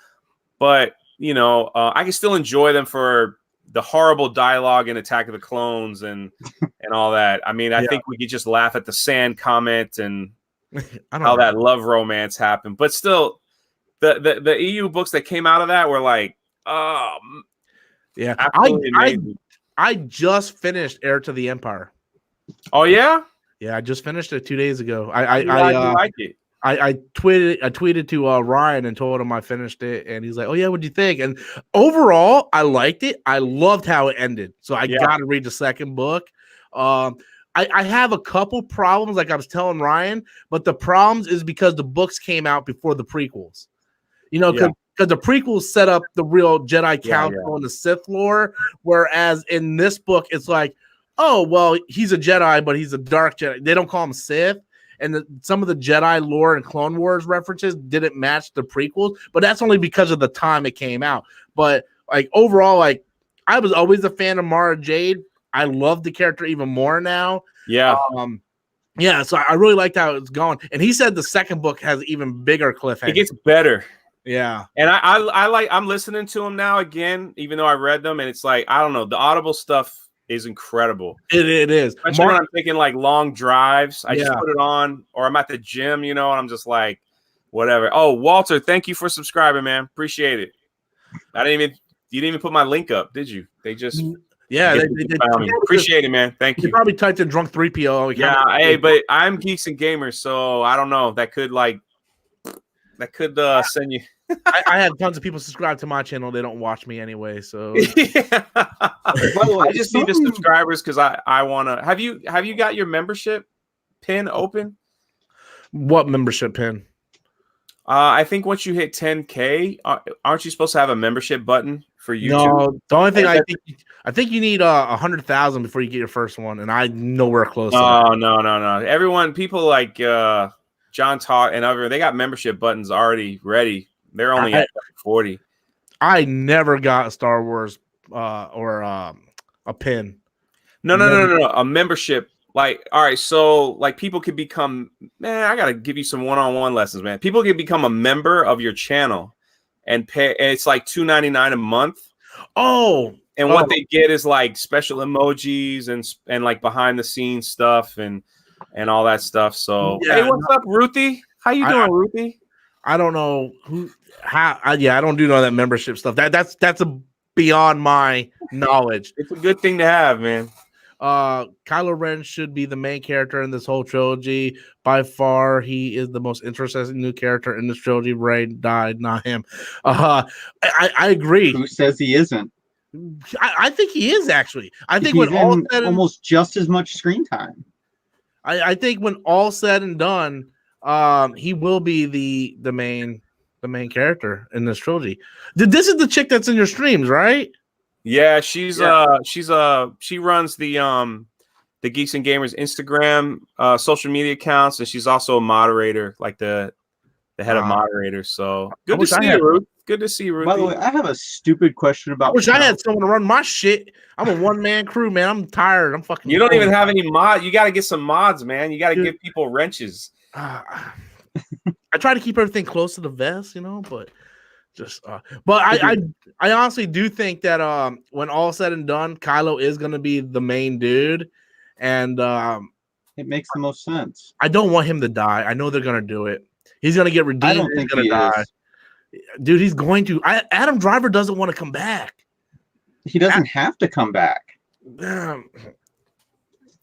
but you know, I can still enjoy them for the horrible dialogue in Attack of the Clones and all that. I mean, I think we could just laugh at the sand comment and how that love romance happened. But still, the EU books that came out of that were like, yeah. I just finished Heir to the Empire. Oh yeah, yeah. I just finished it 2 days ago. I like it. I tweeted to Ryan and told him I finished it, and he's like, "Oh yeah, what'd you think?" And overall, I liked it. I loved how it ended. So I got to read the second book. I have a couple problems, like I was telling Ryan, but the problems is because the books came out before the prequels. You know, because the prequels set up the real Jedi Council and the Sith lore, whereas in this book, it's like, oh well, he's a Jedi, but he's a dark Jedi. They don't call him Sith. And some of the Jedi lore and Clone Wars references didn't match the prequels, but that's only because of the time it came out. But like overall, like I was always a fan of Mara Jade. I love the character even more now. Yeah. So I really liked how it's going. And he said the second book has even bigger cliffhanger. It gets better. Yeah. And I'm listening to him now again, even though I read them, and it's like, I don't know, the Audible stuff is incredible. It is. Especially when I'm taking like long drives. I just put it on, or I'm at the gym, you know, and I'm just like, whatever. Oh, Walter, thank you for subscribing, man. Appreciate it. You didn't even put my link up, did you? They just they appreciate it, man. Thank you. You probably typed in drunk 3PO. Yeah, hey, but I'm Geeks and Gamers, so I don't know. That could send you. I have tons of people subscribe to my channel. They don't watch me anyway, so. By the way, I just need the subscribers because I want to. Have you got your membership pin open? What membership pin? I think once you hit 10K, aren't you supposed to have a membership button for YouTube? No, the only thing I think you need 100,000 before you get your first one, and I'm nowhere close. Oh no! People like John Todd and they got membership buttons already ready. They're only at 40. I never got a Star Wars or a pin. No. A membership. Like, all right, so like people could become, man, I gotta give you some one-on-one lessons, man. People can become a member of your channel and pay, and it's like $2.99 a month. Oh, and what they get is like special emojis and like behind the scenes stuff and all that stuff. So hey, what's up, Ruthie? How you doing, Ruthie? I don't know I don't do none of that membership stuff. That's beyond my knowledge. It's a good thing to have, man. Kylo Ren should be the main character in this whole trilogy. By far, he is the most interesting new character in this trilogy. Rey died, not him. I agree. Who says he isn't? I think he is actually. I think when all said almost just as much screen time. I think when all said and done, he will be the main character in this trilogy. This is the chick that's in your streams, right? Yeah, she runs the Geeks and Gamers Instagram social media accounts, and she's also a moderator, like the the head of moderators. So I good to wish I see had- you, Ruth. Good to see you, Ruth. By the way, I have a stupid question I about. wish I had someone to run my shit. I'm a one-man crew, man. I'm tired. I'm fucking. You don't even have any mod. You got to get some mods, man. You got to Dude. give people wrenches. I try to keep everything close to the vest, you know, but just but I honestly do think that when all said and done, Kylo is gonna be the main dude, and it makes the most sense. I don't want him to die. I know they're gonna do it. He's gonna get redeemed. I don't think he's gonna die. Dude, he's going to. Adam Driver doesn't want to come back. He doesn't have to come back.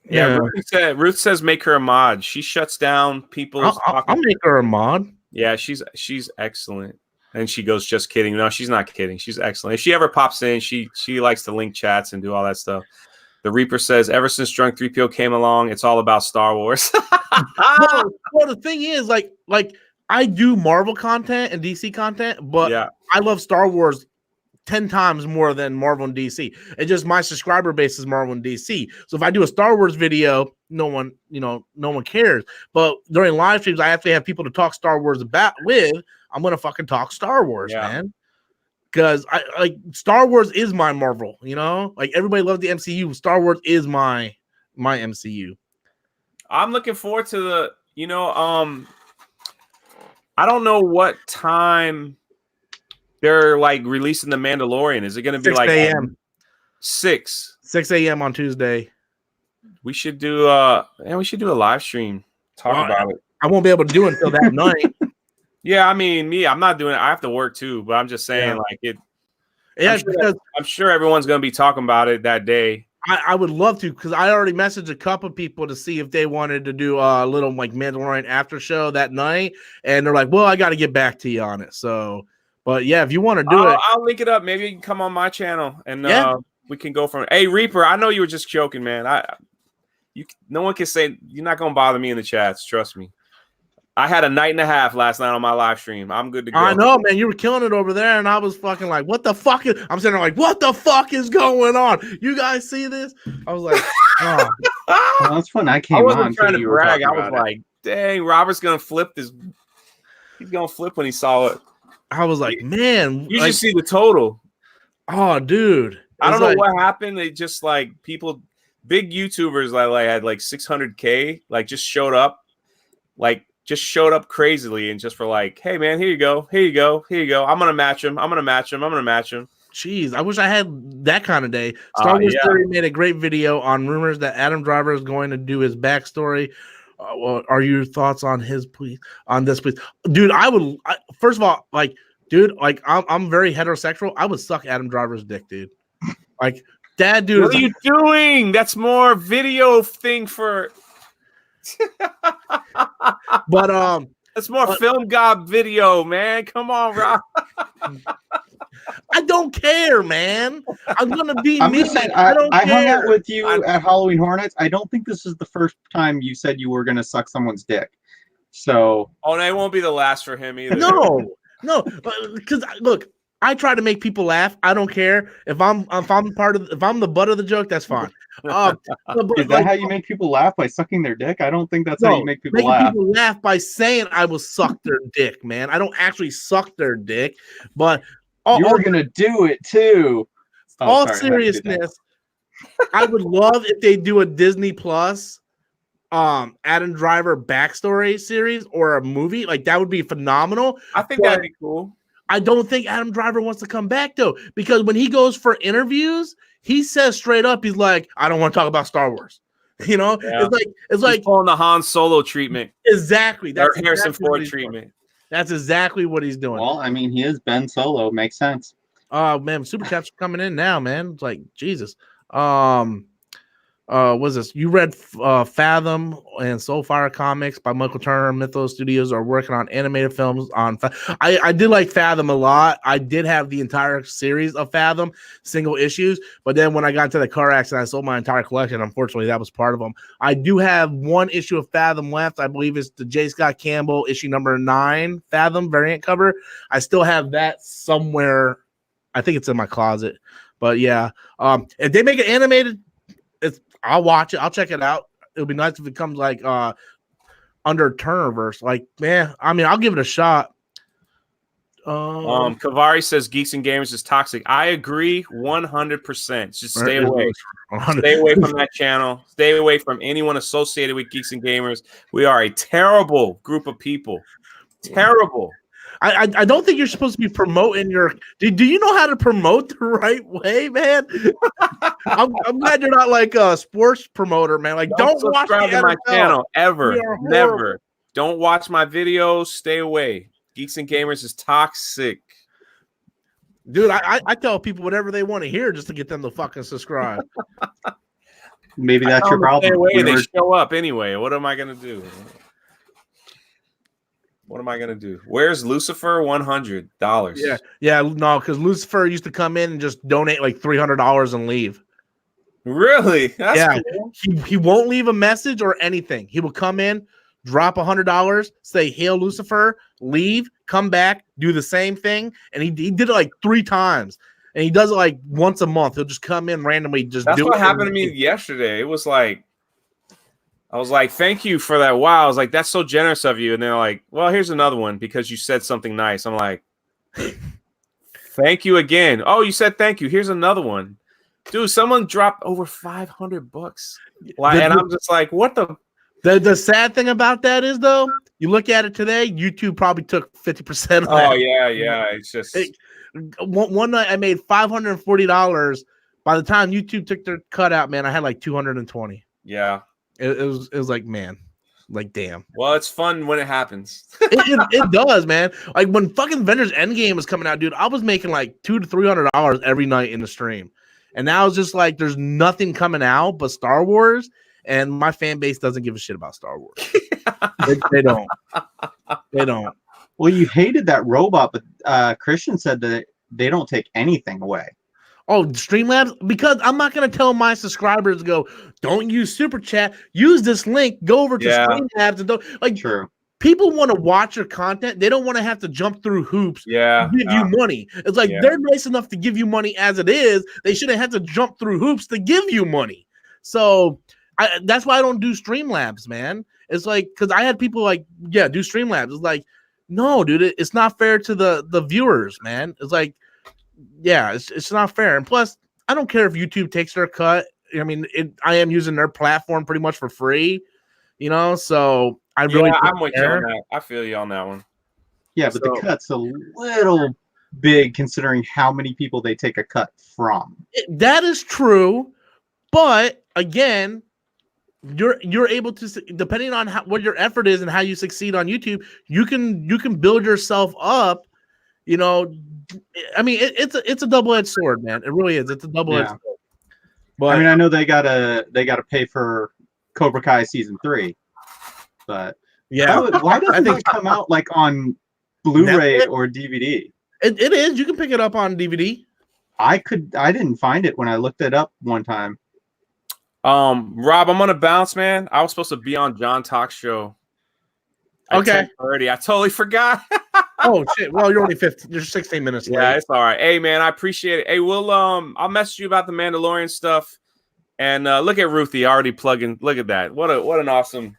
Yeah, Ruth says make her a mod. She shuts down people. I'll make her a mod. Yeah, she's excellent. And she goes, just kidding. No, she's not kidding. She's excellent. If she ever pops in, she likes to link chats and do all that stuff. The Reaper says, ever since Drunk 3PO came along, it's all about Star Wars. Well, the thing is, like I do Marvel content and DC content, but yeah. I love Star Wars 10 times more than Marvel and DC. It's just my subscriber base is Marvel and DC. So if I do a Star Wars video, no one cares. But during live streams, I actually have people to talk Star Wars with. I'm gonna fucking talk Star Wars, man. Because I like Star Wars is my Marvel, you know? Like everybody loves the MCU. Star Wars is my MCU. I'm looking forward to the, I don't know what time they're like releasing the Mandalorian. Is it going to be 6 like a.m. 6 a.m. on Tuesday? We should do a live stream. Talk about it. I won't be able to do it until that night. Yeah, I mean, I'm not doing it. I have to work too, but I'm just saying, like it. Yeah, I'm sure everyone's going to be talking about it that day. I would love to, because I already messaged a couple people to see if they wanted to do a little like Mandalorian after show that night, and they're like, "Well, I got to get back to you on it." So, but yeah, if you want to do it, I'll link it up. Maybe you can come on my channel and we can go from. Hey, Reaper, I know you were just joking, man. No one can say you're not going to bother me in the chats. Trust me. I had a night and a half last night on my live stream. I'm good to go. I know, man. You were killing it over there, and I was fucking like, "What the fuck is?" I'm sitting there like, "What the fuck is going on? You guys see this?" I was like, "Oh, well, that's when I came on." I wasn't trying to brag. I was like, "Dang, Robert's gonna flip this. He's gonna flip when he saw it." I was like, "Man, you should see the total." Oh, dude, I don't know what happened. They just like people, big YouTubers like had like 600K, like just showed up, just showed up crazily and just were like, hey, man, here you go. Here you go. Here you go. I'm going to match him. I'm going to match him. I'm going to match him. Jeez, I wish I had that kind of day. Star Wars Theory made a great video on rumors that Adam Driver is going to do his backstory. Well, are your thoughts on this, please? Dude, first of all, I'm very heterosexual. I would suck Adam Driver's dick, dude. Like, that dude. What are you doing? That's more video thing for... But it's more film gob video, man. Come on, Rob. I don't care, man. I'm gonna be I'm me. just saying, I hung out with you at Halloween Horror Nights. I don't think this is the first time you said you were gonna suck someone's dick. So no, it won't be the last for him either. No, because look, I try to make people laugh. I don't care if I'm the butt of the joke. That's fine. Is that how you make people laugh, by sucking their dick? I don't think that's how you make people laugh. People laugh by saying I will suck their dick, man. I don't actually suck their dick, but you're gonna do it too. Seriousness, I would love if they do a Disney Plus Adam Driver backstory series or a movie. Like, that would be phenomenal. I think that'd be cool. I don't think Adam Driver wants to come back, though, because when he goes for interviews, he says straight up, he's like, I don't want to talk about Star Wars. You know, it's like pulling the Han Solo treatment. Exactly. That's Harrison Ford treatment. That's exactly what he's doing. Well, I mean, he is Ben Solo. Makes sense. Oh, man, Super Chats are coming in now, man. It's like, Jesus. What's this? You read Fathom and Soulfire Comics by Michael Turner. Mythos Studios are working on animated films on. I did like Fathom a lot. I did have the entire series of Fathom single issues, but then when I got into the car accident, I sold my entire collection. Unfortunately, that was part of them. I do have one issue of Fathom left. I believe it's the J. Scott Campbell issue number 9 Fathom variant cover. I still have that somewhere. I think it's in my closet. But yeah, if they make it animated, I'll watch it. I'll check it out. It'll be nice if it comes like under Turnerverse. Like, man, I mean, I'll give it a shot. Kavari says Geeks and Gamers is toxic. I agree 100%. Just stay away. Stay away from that channel. Stay away from anyone associated with Geeks and Gamers. We are a terrible group of people. Terrible. I don't think you're supposed to be promoting your. Do you know how to promote the right way, man? I'm glad you're not like a sports promoter, man. Like, don't watch to my channel ever, never. Don't watch my videos. Stay away. Geeks and Gamers is toxic, dude. I tell people whatever they want to hear just to get them to fucking subscribe. Maybe that's your problem. Stay away. They show up anyway. What am I gonna do? What am I gonna do? Where's Lucifer? $100. Yeah, no, because Lucifer used to come in and just donate like $300 and leave. Really? That's cool. He won't leave a message or anything. He will come in, drop $100, say "Hail Lucifer," leave, come back, do the same thing, and he did it like 3 times. And he does it like once a month. He'll just come in randomly, That's what happened to me yesterday. It was like, I was like, thank you for that. Wow. I was like, that's so generous of you. And they're like, well, here's another one because you said something nice. I'm like, thank you again. Oh, you said thank you. Here's another one. Dude, someone dropped over $500. Like, and I'm just like, what the sad thing about that is, though, you look at it today, YouTube probably took 50% of that. Oh, yeah. It's just one night I made $540. By the time YouTube took their cut out, man, I had like 220. Yeah. It was like, man, like, damn. Well, it's fun when it happens. it does, man. Like when fucking Avengers Endgame was coming out, dude, I was making like $200 to $300 every night in the stream. And now it's just like there's nothing coming out but Star Wars, and my fan base doesn't give a shit about Star Wars. They don't. They don't. Well, you hated that robot, but Christian said that they don't take anything away. Oh, Streamlabs? Because I'm not going to tell my subscribers to go, don't use Super Chat. Use this link. Go over to Streamlabs and don't like. True. People want to watch your content. They don't want to have to jump through hoops to give you money. It's like they're nice enough to give you money as it is. They shouldn't have to jump through hoops to give you money. So that's why I don't do Streamlabs, man. It's like, because I had people like, do Streamlabs. It's like, no, dude, it's not fair to the viewers, man. It's like, it's not fair. And plus, I don't care if YouTube takes their cut. I mean, I am using their platform pretty much for free, so I really I'm with you on that. I feel you on that one. Yeah, but the cut's a little big considering how many people they take a cut from. That is true, but again, you're able to, depending on what your effort is and how you succeed on YouTube, you can build yourself up. I mean, it's a double-edged sword, man. It really is. It's a double-edged sword. But I mean, I know they gotta pay for Cobra Kai season 3, but why doesn't that come out like on Blu-ray or DVD? It is. You can pick it up on DVD. I didn't find it when I looked it up one time. Rob, I'm gonna bounce, man. I was supposed to be on John Talk's show. Okay. Already, I totally forgot. Oh shit! Well, you're only 15. You're 16 minutes late. Yeah, it's all right. Hey, man, I appreciate it. Hey, I'll message you about the Mandalorian stuff. And look at Ruthie already plugging. Look at that. What an awesome.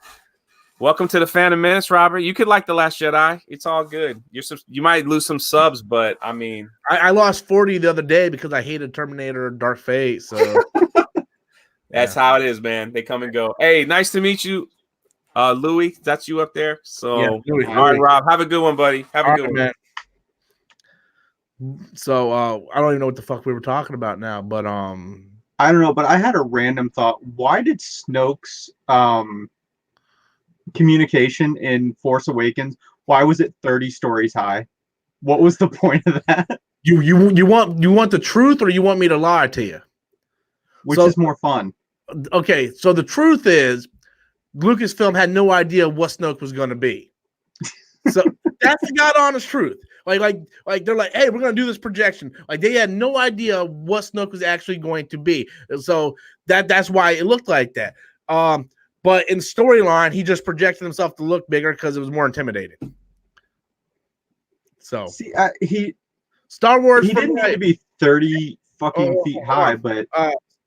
Welcome to the Phantom Menace, Robert. You could like The Last Jedi. It's all good. You might lose some subs, but I mean, I lost 40 the other day because I hated Terminator Dark Fate. So that's how it is, man. They come and go. Hey, nice to meet you. Louis, that's you up there. So, Louis. All right, Rob, have a good one, buddy. Have a good one, man. So, I don't even know what the fuck we were talking about now, but I don't know, but I had a random thought. Why did Snoke's communication in Force Awakens? Why was it 30 stories high? What was the point of that? You want the truth, or you want me to lie to you? Which is more fun? Okay, so the truth is, Lucasfilm had no idea what Snoke was going to be. So that's the god honest truth. Like they're like, hey, we're going to do this projection. Like they had no idea what Snoke was actually going to be. So that's why it looked like that. But in storyline, he just projected himself to look bigger because it was more intimidating. So see, Star Wars. He didn't need to be 30 fucking feet high, but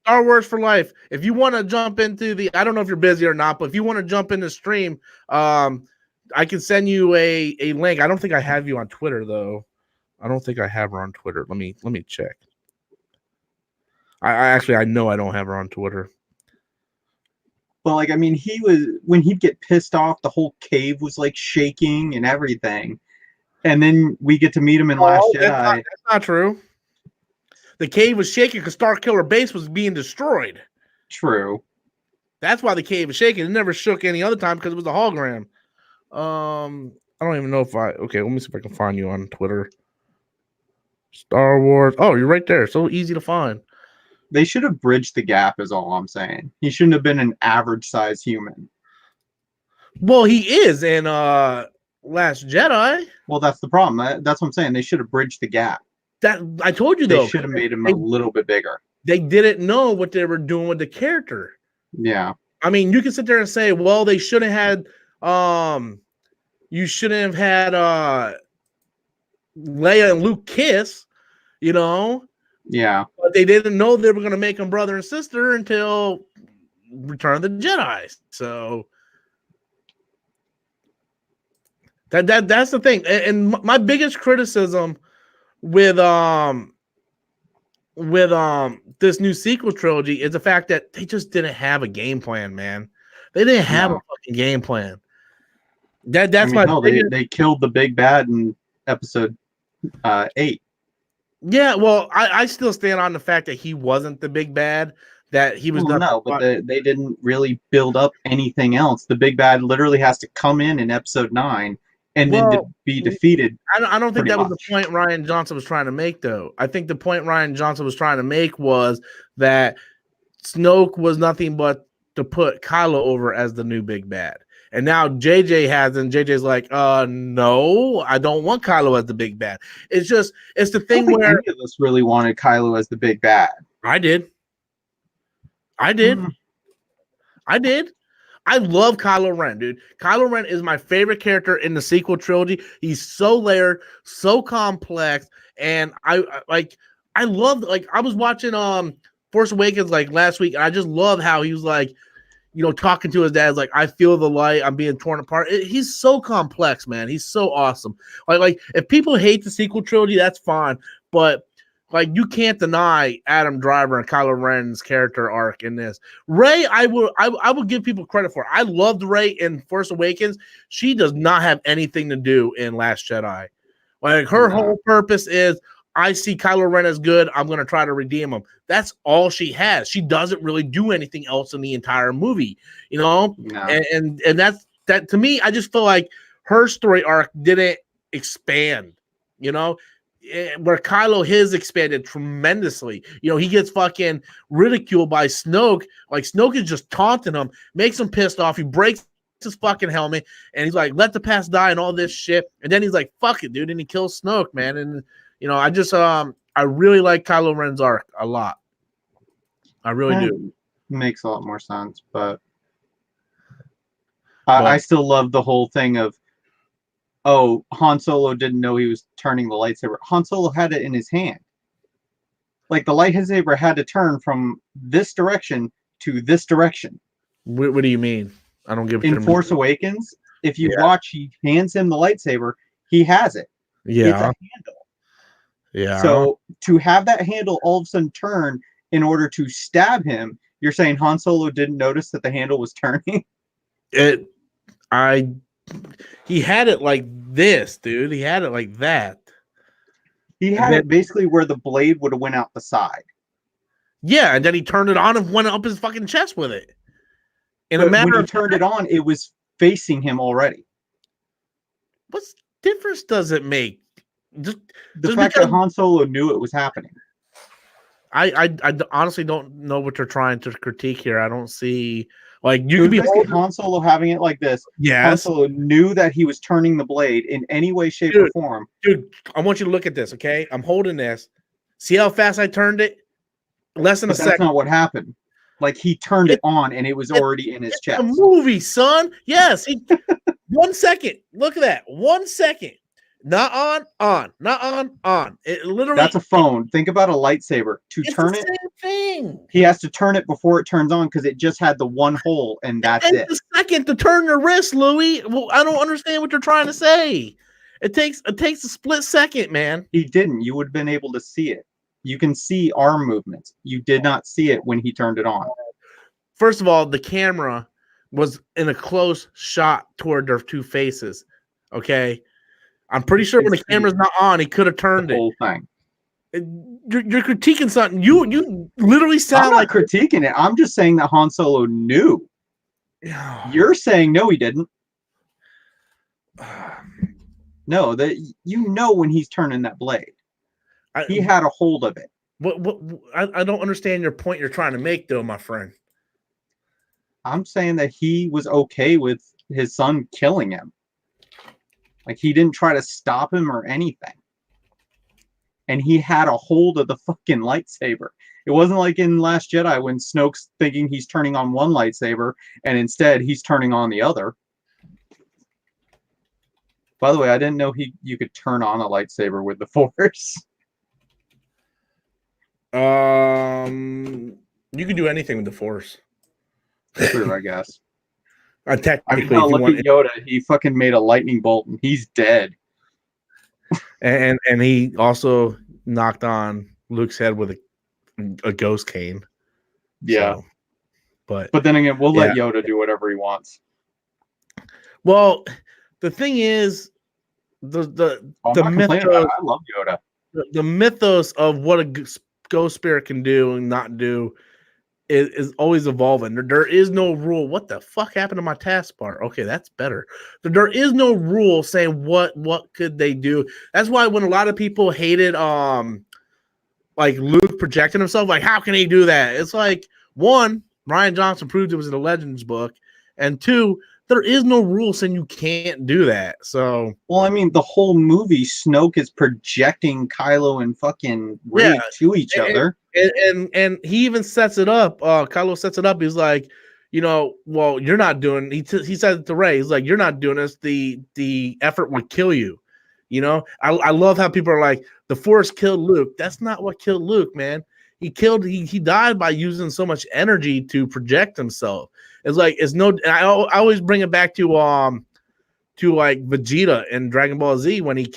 Star Wars for life. If you want to jump into the, I don't know if you're busy or not, but if you want to jump in the stream, I can send you a link. I don't think I have you on Twitter though. I don't think I have her on Twitter. Let me check. I actually I know I don't have her on Twitter. But like, I mean, when he'd get pissed off, the whole cave was like shaking and everything. And then we get to meet him in Last Jedi. That's not true. The cave was shaking because Starkiller Base was being destroyed. True. That's why the cave was shaking. It never shook any other time because it was a hologram. I don't even know if okay, let me see if I can find you on Twitter. Star Wars. Oh, you're right there. So easy to find. They should have bridged the gap, is all I'm saying. He shouldn't have been an average size human. Well, he is in Last Jedi. Well, that's the problem. That's what I'm saying. They should have bridged the gap. That I told you though. They should have made him a little bit bigger. They didn't know what they were doing with the character. Yeah. I mean, you can sit there and say, well, they should have had you shouldn't have had Leia and Luke kiss, you know. Yeah. But they didn't know they were gonna make them brother and sister until Return of the Jedi. So that's the thing. And my biggest criticism with this new sequel trilogy is the fact that they just didn't have a game plan, man. They didn't have a fucking game plan. That's they killed the big bad in episode 8. Yeah, well, I still stand on the fact that he wasn't the big bad. That he was but they didn't really build up anything else. The big bad literally has to come in episode 9 and then be defeated. I don't think that was the point Rian Johnson was trying to make, though. I think the point Rian Johnson was trying to make was that Snoke was nothing but to put Kylo over as the new big bad. And now JJ has, and JJ's like, no, I don't want Kylo as the big bad. It's the thing where any of us really wanted Kylo as the big bad. I did. I love Kylo Ren, dude. Kylo Ren is my favorite character in the sequel trilogy. He's so layered, so complex, and I love, like, I was watching Force Awakens like last week, and I just love how he was like, you know, talking to his dad, like, I feel the light, I'm being torn apart. He's so complex, man. He's so awesome. Like if people hate the sequel trilogy, that's fine, but like, you can't deny Adam Driver and Kylo Ren's character arc in this. Rey, I will give people credit for. I loved Rey in Force Awakens. She does not have anything to do in Last Jedi. Like, her whole purpose is, I see Kylo Ren as good, I'm going to try to redeem him. That's all she has. She doesn't really do anything else in the entire movie, you know? No. And that to me, I just feel like her story arc didn't expand, you know? Where Kylo, his expanded tremendously. You know, he gets fucking ridiculed by Snoke. Like, Snoke is just taunting him, makes him pissed off. He breaks his fucking helmet, and he's like, let the past die and all this shit. And then he's like, fuck it, dude. And he kills Snoke, man. And, you know, I just, I really like Kylo Ren's arc a lot. I really do. Makes a lot more sense, but I still love the whole thing of, oh, Han Solo didn't know he was turning the lightsaber. Han Solo had it in his hand. Like, the lightsaber had to turn from this direction to this direction. What do you mean? I don't give a shit. In Force Awakens, if you watch, he hands him the lightsaber. He has it. Yeah. It's a handle. Yeah. So to have that handle all of a sudden turn in order to stab him, you're saying Han Solo didn't notice that the handle was turning? He had it like this, dude. He had it like that. He had it basically where the blade would have went out the side. Yeah, and then he turned it on and went up his fucking chest with it. When he turned it on, it was facing him already. What difference does it make? The fact that Han Solo knew it was happening. I honestly don't know what they're trying to critique here. I don't see, like, you could be Han Solo having it like this. Yes. Han Solo knew that he was turning the blade in any way, shape, or form. Dude, I want you to look at this, okay? I'm holding this. See how fast I turned it? Less than a second. That's not what happened. Like, he turned it on and it was already in his chest. A movie, son. Yes. 1 second. Look at that. 1 second. Not on, not on. It literally. That's a phone. Think about a lightsaber. To It's turn the it, same thing. he has to turn it before it turns on because it just had the one hole, and that's It it. takes a second to turn your wrist, Louis. Well, I don't understand what you're trying to say. It takes a split second, man. He didn't. You would have been able to see it. You can see arm movements. You did not see it when he turned it on. First of all, the camera was in a close shot toward their two faces. Okay. I'm pretty sure when the camera's not on, he could have turned The it. whole thing. You're critiquing something. You literally sound I'm not like critiquing it. I'm just saying that Han Solo knew. You're saying no, he didn't. No, that you know when he's turning that blade. He had a hold of it. What I don't understand your point you're trying to make, though, my friend. I'm saying that he was okay with his son killing him. Like, he didn't try to stop him or anything. And he had a hold of the fucking lightsaber. It wasn't like in Last Jedi when Snoke's thinking he's turning on one lightsaber and instead he's turning on the other. By the way, I didn't know you could turn on a lightsaber with the Force. You can do anything with the Force. True, I guess. Technically, I mean, no, look at Yoda. He fucking made a lightning bolt and he's dead. And he also knocked on Luke's head with a ghost cane. Yeah. So, but then again, we'll let Yoda do whatever he wants. Well, the thing is, the mythos. I love Yoda. The mythos of what a ghost spirit can do and not do is always evolving. There is no rule. What the fuck happened to my taskbar? Okay, that's better. There is no rule saying what could they do. That's why when a lot of people hated like Luke projecting himself, like how can he do that? It's like, one, Rian Johnson proved it was in the Legends book, and two, there is no rule saying you can't do that. So, well, I mean, the whole movie, Snoke is projecting Kylo and fucking Rey to each other, and he even sets it up. Kylo sets it up. He's like, well, you're not doing. He said it to Rey. He's like, you're not doing this. The effort would kill you. I love how people are like, the Force killed Luke. That's not what killed Luke, man. He died by using so much energy to project himself. It's like, I always bring it back to like Vegeta in Dragon Ball Z when he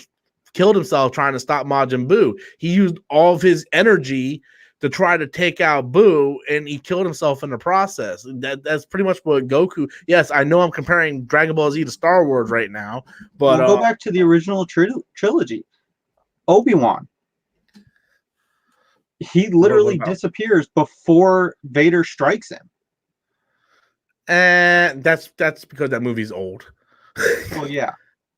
killed himself trying to stop Majin Buu. He used all of his energy to try to take out Buu, and he killed himself in the process. That's pretty much what Goku. Yes, I know I'm comparing Dragon Ball Z to Star Wars right now, but go back to the original trilogy. Obi-Wan. He literally disappears before Vader strikes him. And that's because that movie's old. Well, yeah,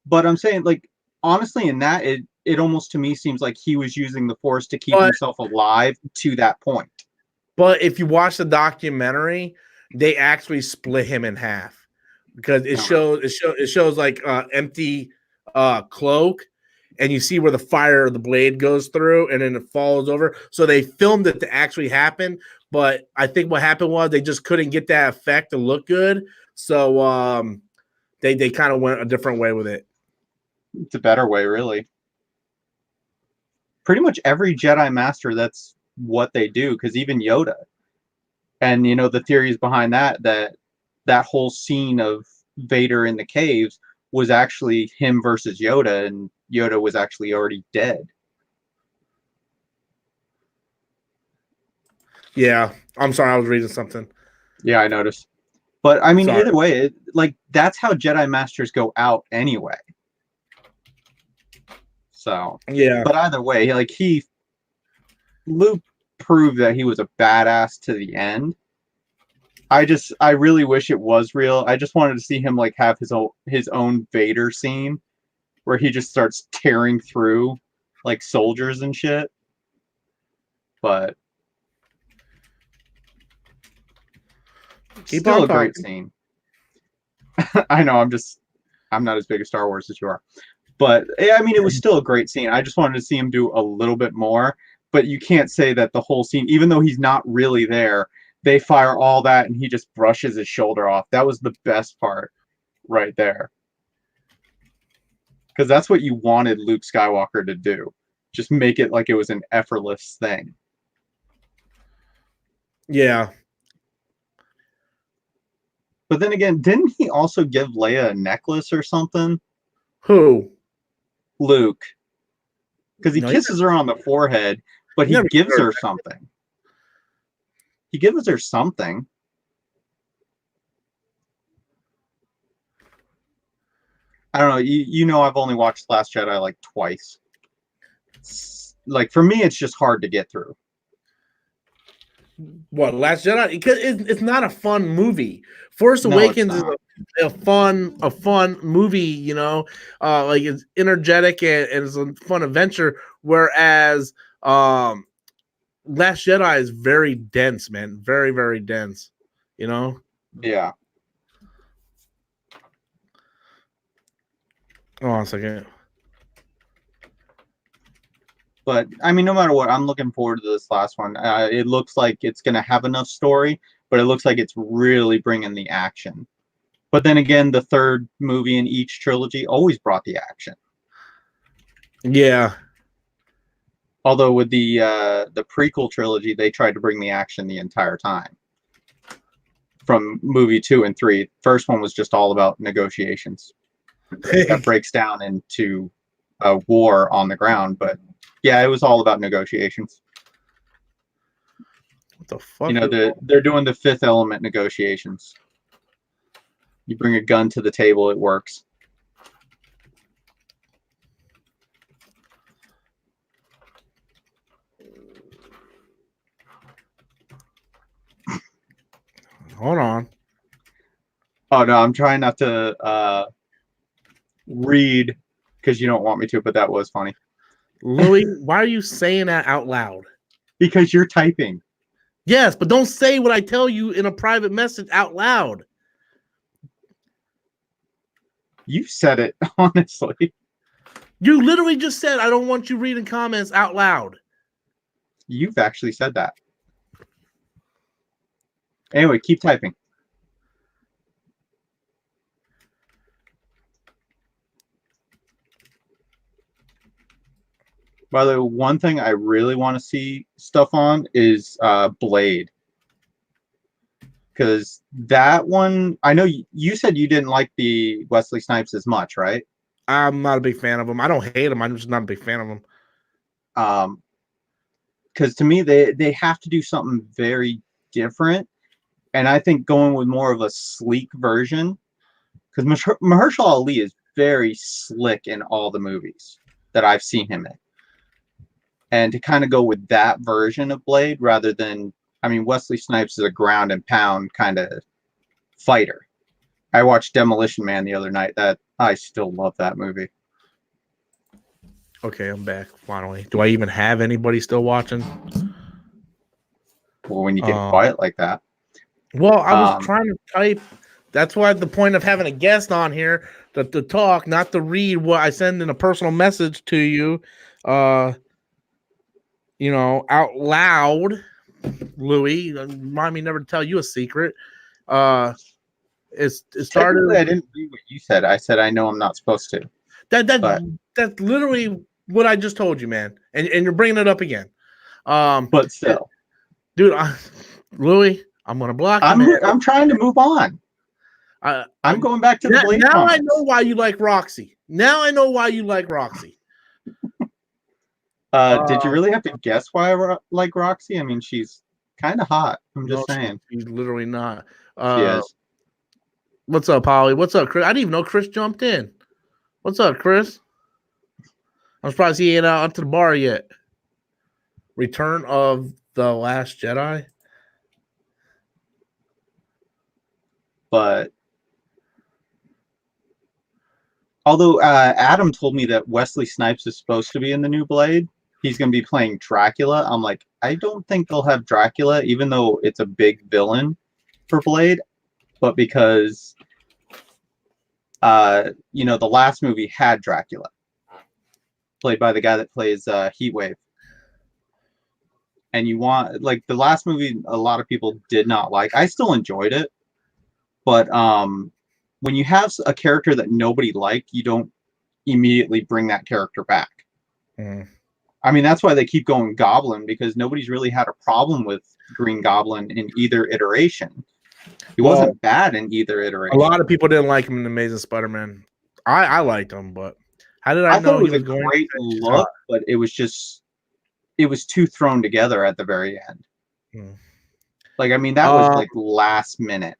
but I'm saying, like, honestly, in that, it almost to me seems like he was using the Force to keep himself alive to that point. But if you watch the documentary, they actually split him in half because it shows like empty cloak, and you see where the fire of the blade goes through, and then it falls over. So they filmed it to actually happen. But I think what happened was they just couldn't get that effect to look good. So they kind of went a different way with it. It's a better way, really. Pretty much every Jedi Master, that's what they do, because even Yoda. And, the theories behind that whole scene of Vader in the caves was actually him versus Yoda, and Yoda was actually already dead. Yeah, I'm sorry, I was reading something. Yeah, I noticed. But I mean, either way, that's how Jedi Masters go out anyway. So yeah. But either way, Luke proved that he was a badass to the end. I really wish it was real. I just wanted to see him have his own Vader scene where he just starts tearing through soldiers and shit. But still a great scene. I know, I'm not as big a Star Wars as you are. But I mean, it was still a great scene. I just wanted to see him do a little bit more. But you can't say that the whole scene, even though he's not really there, they fire all that and he just brushes his shoulder off. That was the best part right there. because that's what you wanted Luke Skywalker to do. Just make it like it was an effortless thing. Yeah. But then again, didn't he also give Leia a necklace or something? Who? Luke. Because he No, kisses her on the forehead, but he never gives heard her something. He gives her something. I don't know. You know, I've only watched Last Jedi like twice. Like for me, it's just hard to get through. What, Last Jedi? Because it's not a fun movie. Force No, Awakens it's is not. a fun movie, you know, like it's energetic and it's a fun adventure. Whereas Last Jedi is very dense, man, very, very dense. You know. Yeah. Hold on a second. But I mean, no matter what, I'm looking forward to this last one. It looks like it's going to have enough story, but it looks like it's really bringing the action. But then again, the third movie in each trilogy always brought the action. Yeah. Although with the prequel trilogy, they tried to bring the action the entire time. From movie 2 and 3, first one was just all about negotiations. That breaks down into a war on the ground, but yeah, it was all about negotiations. What the fuck? You know, they're doing the Fifth Element negotiations. You bring a gun to the table, it works. Hold on. Oh no, I'm trying not to read because you don't want me to, but that was funny. Louis, why are you saying that out loud? Because you're typing. Yes, but don't say what I tell you in a private message out loud. You said it, honestly. You literally just said, I don't want you reading comments out loud. You've actually said that. Anyway, keep typing. By the way, one thing I really want to see stuff on is Blade. Because that one, I know you said you didn't like the Wesley Snipes as much, right? I'm not a big fan of him. I don't hate him. I'm just not a big fan of him. Because to me, they have to do something very different. And I think going with more of a sleek version, because Mahershala Ali is very slick in all the movies that I've seen him in. And to kind of go with that version of Blade rather than, I mean, Wesley Snipes is a ground and pound kind of fighter. I watched Demolition Man the other night. That I still love that movie. Okay, I'm back finally. Do I even have anybody still watching? Well, when you get quiet like that. Well, I was trying to type. That's why the point of having a guest on here to talk, not to read what I send in a personal message to you. You know, out loud, Louis. Remind me never to tell you a secret. It started. I didn't do what you said. I said I know I'm not supposed to. That's literally what I just told you, man. And you're bringing it up again. But still, dude, Louis, I'm gonna block you. I'm trying to move on. I'm going back to the Blade. Now comments. I know why you like Roxy. Now I know why you like Roxy. Did you really have to guess why I like Roxy? I mean, she's kind of hot. I'm just saying. She's literally not. She is. What's up, Holly? What's up, Chris? I didn't even know Chris jumped in. What's up, Chris? I'm surprised he ain't out to the bar yet. Return of the Last Jedi. But although Adam told me that Wesley Snipes is supposed to be in the new Blade, he's going to be playing Dracula. I'm like, I don't think they'll have Dracula, even though it's a big villain for Blade. But because, you know, the last movie had Dracula, played by the guy that plays Heatwave. And you want, like, the last movie, a lot of people did not like. I still enjoyed it. But when you have a character that nobody liked, you don't immediately bring that character back. Mm. I mean, that's why they keep going Goblin, because nobody's really had a problem with Green Goblin in either iteration. He wasn't bad in either iteration. A lot of people didn't like him in Amazing Spider-Man. I liked him, but how did I know thought it was he a great look, but it was too thrown together at the very end. Hmm. Like, I mean, that was like last minute.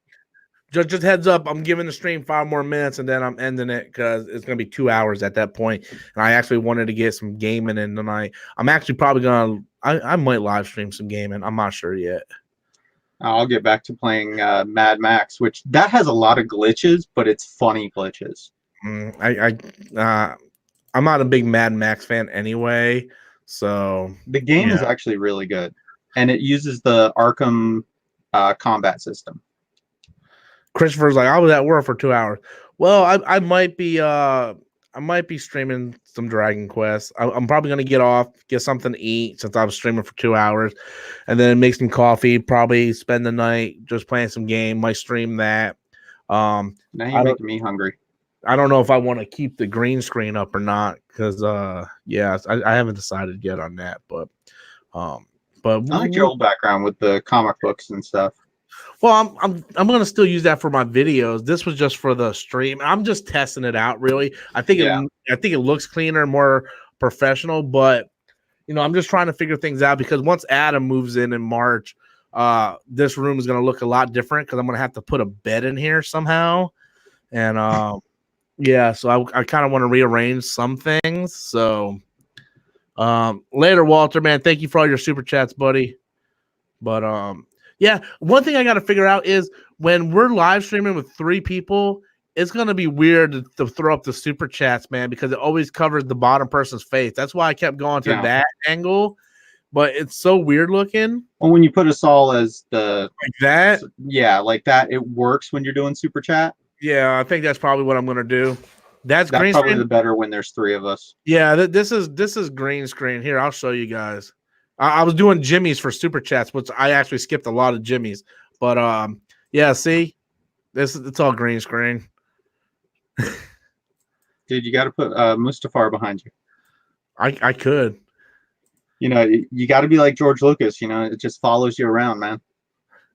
Just heads up, I'm giving the stream 5 more minutes and then I'm ending it because it's going to be 2 hours at that point. And I actually wanted to get some gaming in tonight. I'm actually probably going to, I might live stream some gaming. I'm not sure yet. I'll get back to playing Mad Max, which that has a lot of glitches, but it's funny glitches. I'm not a big Mad Max fan anyway, so the game is actually really good, and it uses the Arkham combat system. Christopher's like, I was at work for 2 hours. Well, I might be streaming some Dragon Quest. I'm probably gonna get off, get something to eat since I was streaming for 2 hours, and then make some coffee. Probably spend the night just playing some game. Might stream that. Now you're making me hungry. I don't know if I want to keep the green screen up or not because I haven't decided yet on that. But I like your old background with the comic books and stuff. Well, I'm gonna still use that for my videos. This was just for the stream. I'm just testing it out. Really, I think it looks cleaner, more professional. But I'm just trying to figure things out because once Adam moves in March, this room is gonna look a lot different because I'm gonna have to put a bed in here somehow, and so I kind of want to rearrange some things. So later, Walter, man, thank you for all your super chats, buddy. But yeah, one thing I got to figure out is when we're live streaming with 3 people, it's going to be weird to throw up the super chats, man, because it always covers the bottom person's face. That's why I kept going to that angle, but it's so weird looking. Well, when you put us all as the like that, like that, it works when you're doing super chat. Yeah, I think that's probably what I'm going to do. That's green probably screen. The better when there's 3 of us. Yeah, this is green screen. Here, I'll show you guys. I was doing Jimmy's for super chats, which I actually skipped a lot of Jimmy's. But yeah, see, it's all green screen. Dude, you got to put Mustafar behind you. I could. You got to be like George Lucas. It just follows you around, man.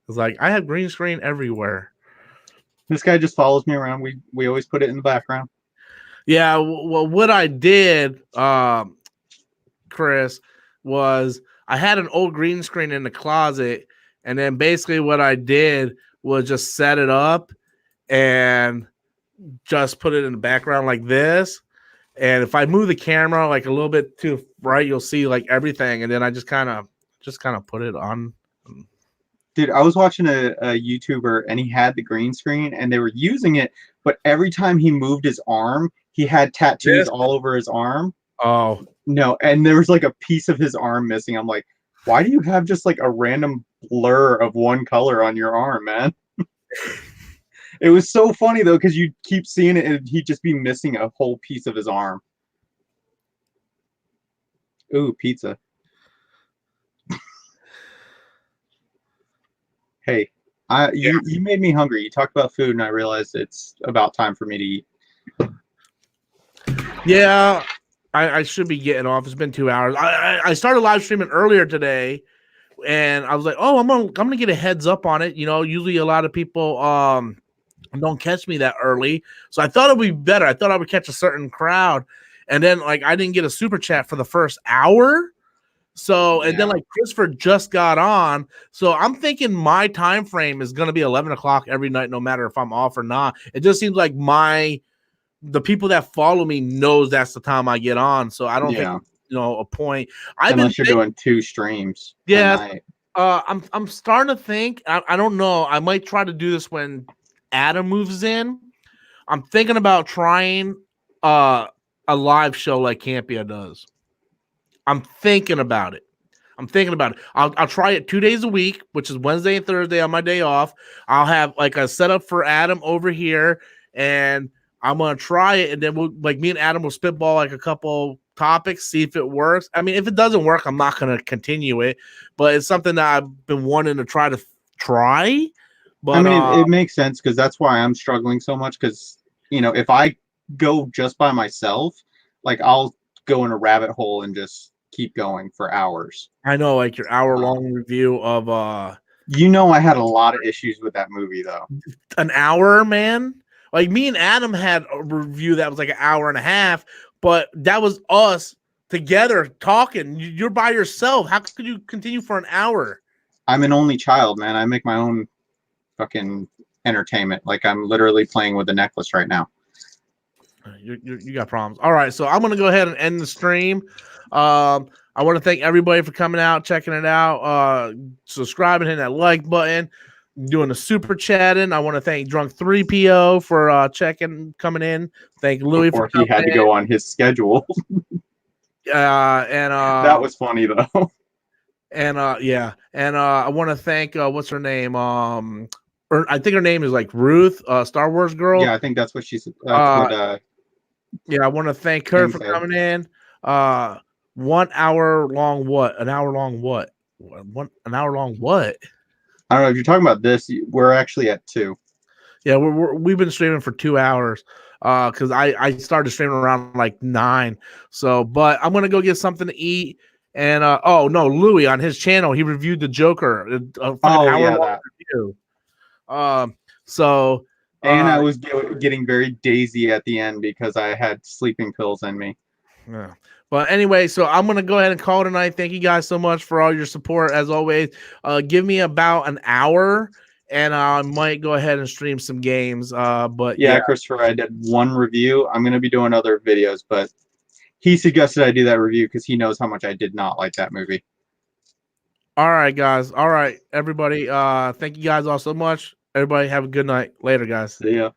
It's like I have green screen everywhere. This guy just follows me around. We always put it in the background. Yeah, well, what I did, Chris, was I had an old green screen in the closet, and then basically what I did was just set it up and just put it in the background like this. And if I move the camera like a little bit to right, you'll see like everything. And then I just kind of put it on. Dude, I was watching a YouTuber and he had the green screen and they were using it, but every time he moved his arm, he had tattoos all over his arm. Oh. No, and there was like a piece of his arm missing. I'm like, why do you have just like a random blur of one color on your arm, man? It was so funny though, because you keep seeing it and he'd just be missing a whole piece of his arm. Ooh, pizza. Hey, you made me hungry. You talked about food, and I realized it's about time for me to eat. Yeah, I should be getting off. It's been 2 hours. I started live streaming earlier today, and I was like, oh, I'm gonna get a heads up on it. Usually a lot of people don't catch me that early, so I thought it would be better. I thought I would catch a certain crowd, and then like I didn't get a super chat for the first hour. So, and then like Christopher just got on. So I'm thinking my time frame is going to be 11 o'clock every night, no matter if I'm off or not. It just seems like the people that follow me knows that's the time I get on. So I don't think, a point. Unless you're doing 2 streams. Yeah. I'm starting to think, I don't know. I might try to do this when Adam moves in. I'm thinking about trying a live show like Campia does. I'm thinking about it. I'll try it 2 days a week, which is Wednesday and Thursday on my day off. I'll have like a setup for Adam over here, and I'm gonna try it. And then me and Adam will spitball like a couple topics, see if it works. I mean, if it doesn't work, I'm not gonna continue it. But it's something that I've been wanting to try. But I mean, it makes sense because that's why I'm struggling so much. Because if I go just by myself, like I'll go in a rabbit hole and just keep going for hours. I know, like your hour-long review of You know, I had a lot of issues with that movie though. an hour, man. Like me and Adam had a review that was like an hour and a half, but that was us together talking. You're by yourself. How could you continue for an hour? I'm an only child, man. I make my own fucking entertainment. Like I'm literally playing with a necklace right now. You got problems. All right, so I'm gonna go ahead and end the stream. I want to thank everybody for coming out, checking it out, subscribing, hitting that like button, doing the super chatting. I want to thank Drunk 3PO for coming in. Thank Louis Before for he had to go on his schedule. That was funny though. And I want to thank what's her name? I think her name is like Ruth, Star Wars girl. Yeah, I think that's what she's. Yeah, I want to thank her for coming in. 1 hour long what? An hour long what? An hour long what? I don't know if you're talking about this. We're actually at 2. Yeah, we've been streaming for 2 hours. Because I started streaming around like 9. So, but I'm gonna go get something to eat. And oh no, Louis on his channel, he reviewed the Joker. Hour-long review. So. And I was getting very dazy at the end because I had sleeping pills in me. Yeah. But anyway, so I'm going to go ahead and call it a night. Thank you guys so much for all your support. As always, give me about an hour and I might go ahead and stream some games. But yeah, Christopher, I did one review. I'm going to be doing other videos, but he suggested I do that review because he knows how much I did not like that movie. All right, guys. All right, everybody. Thank you guys all so much. Everybody have a good night. Later, guys. See ya.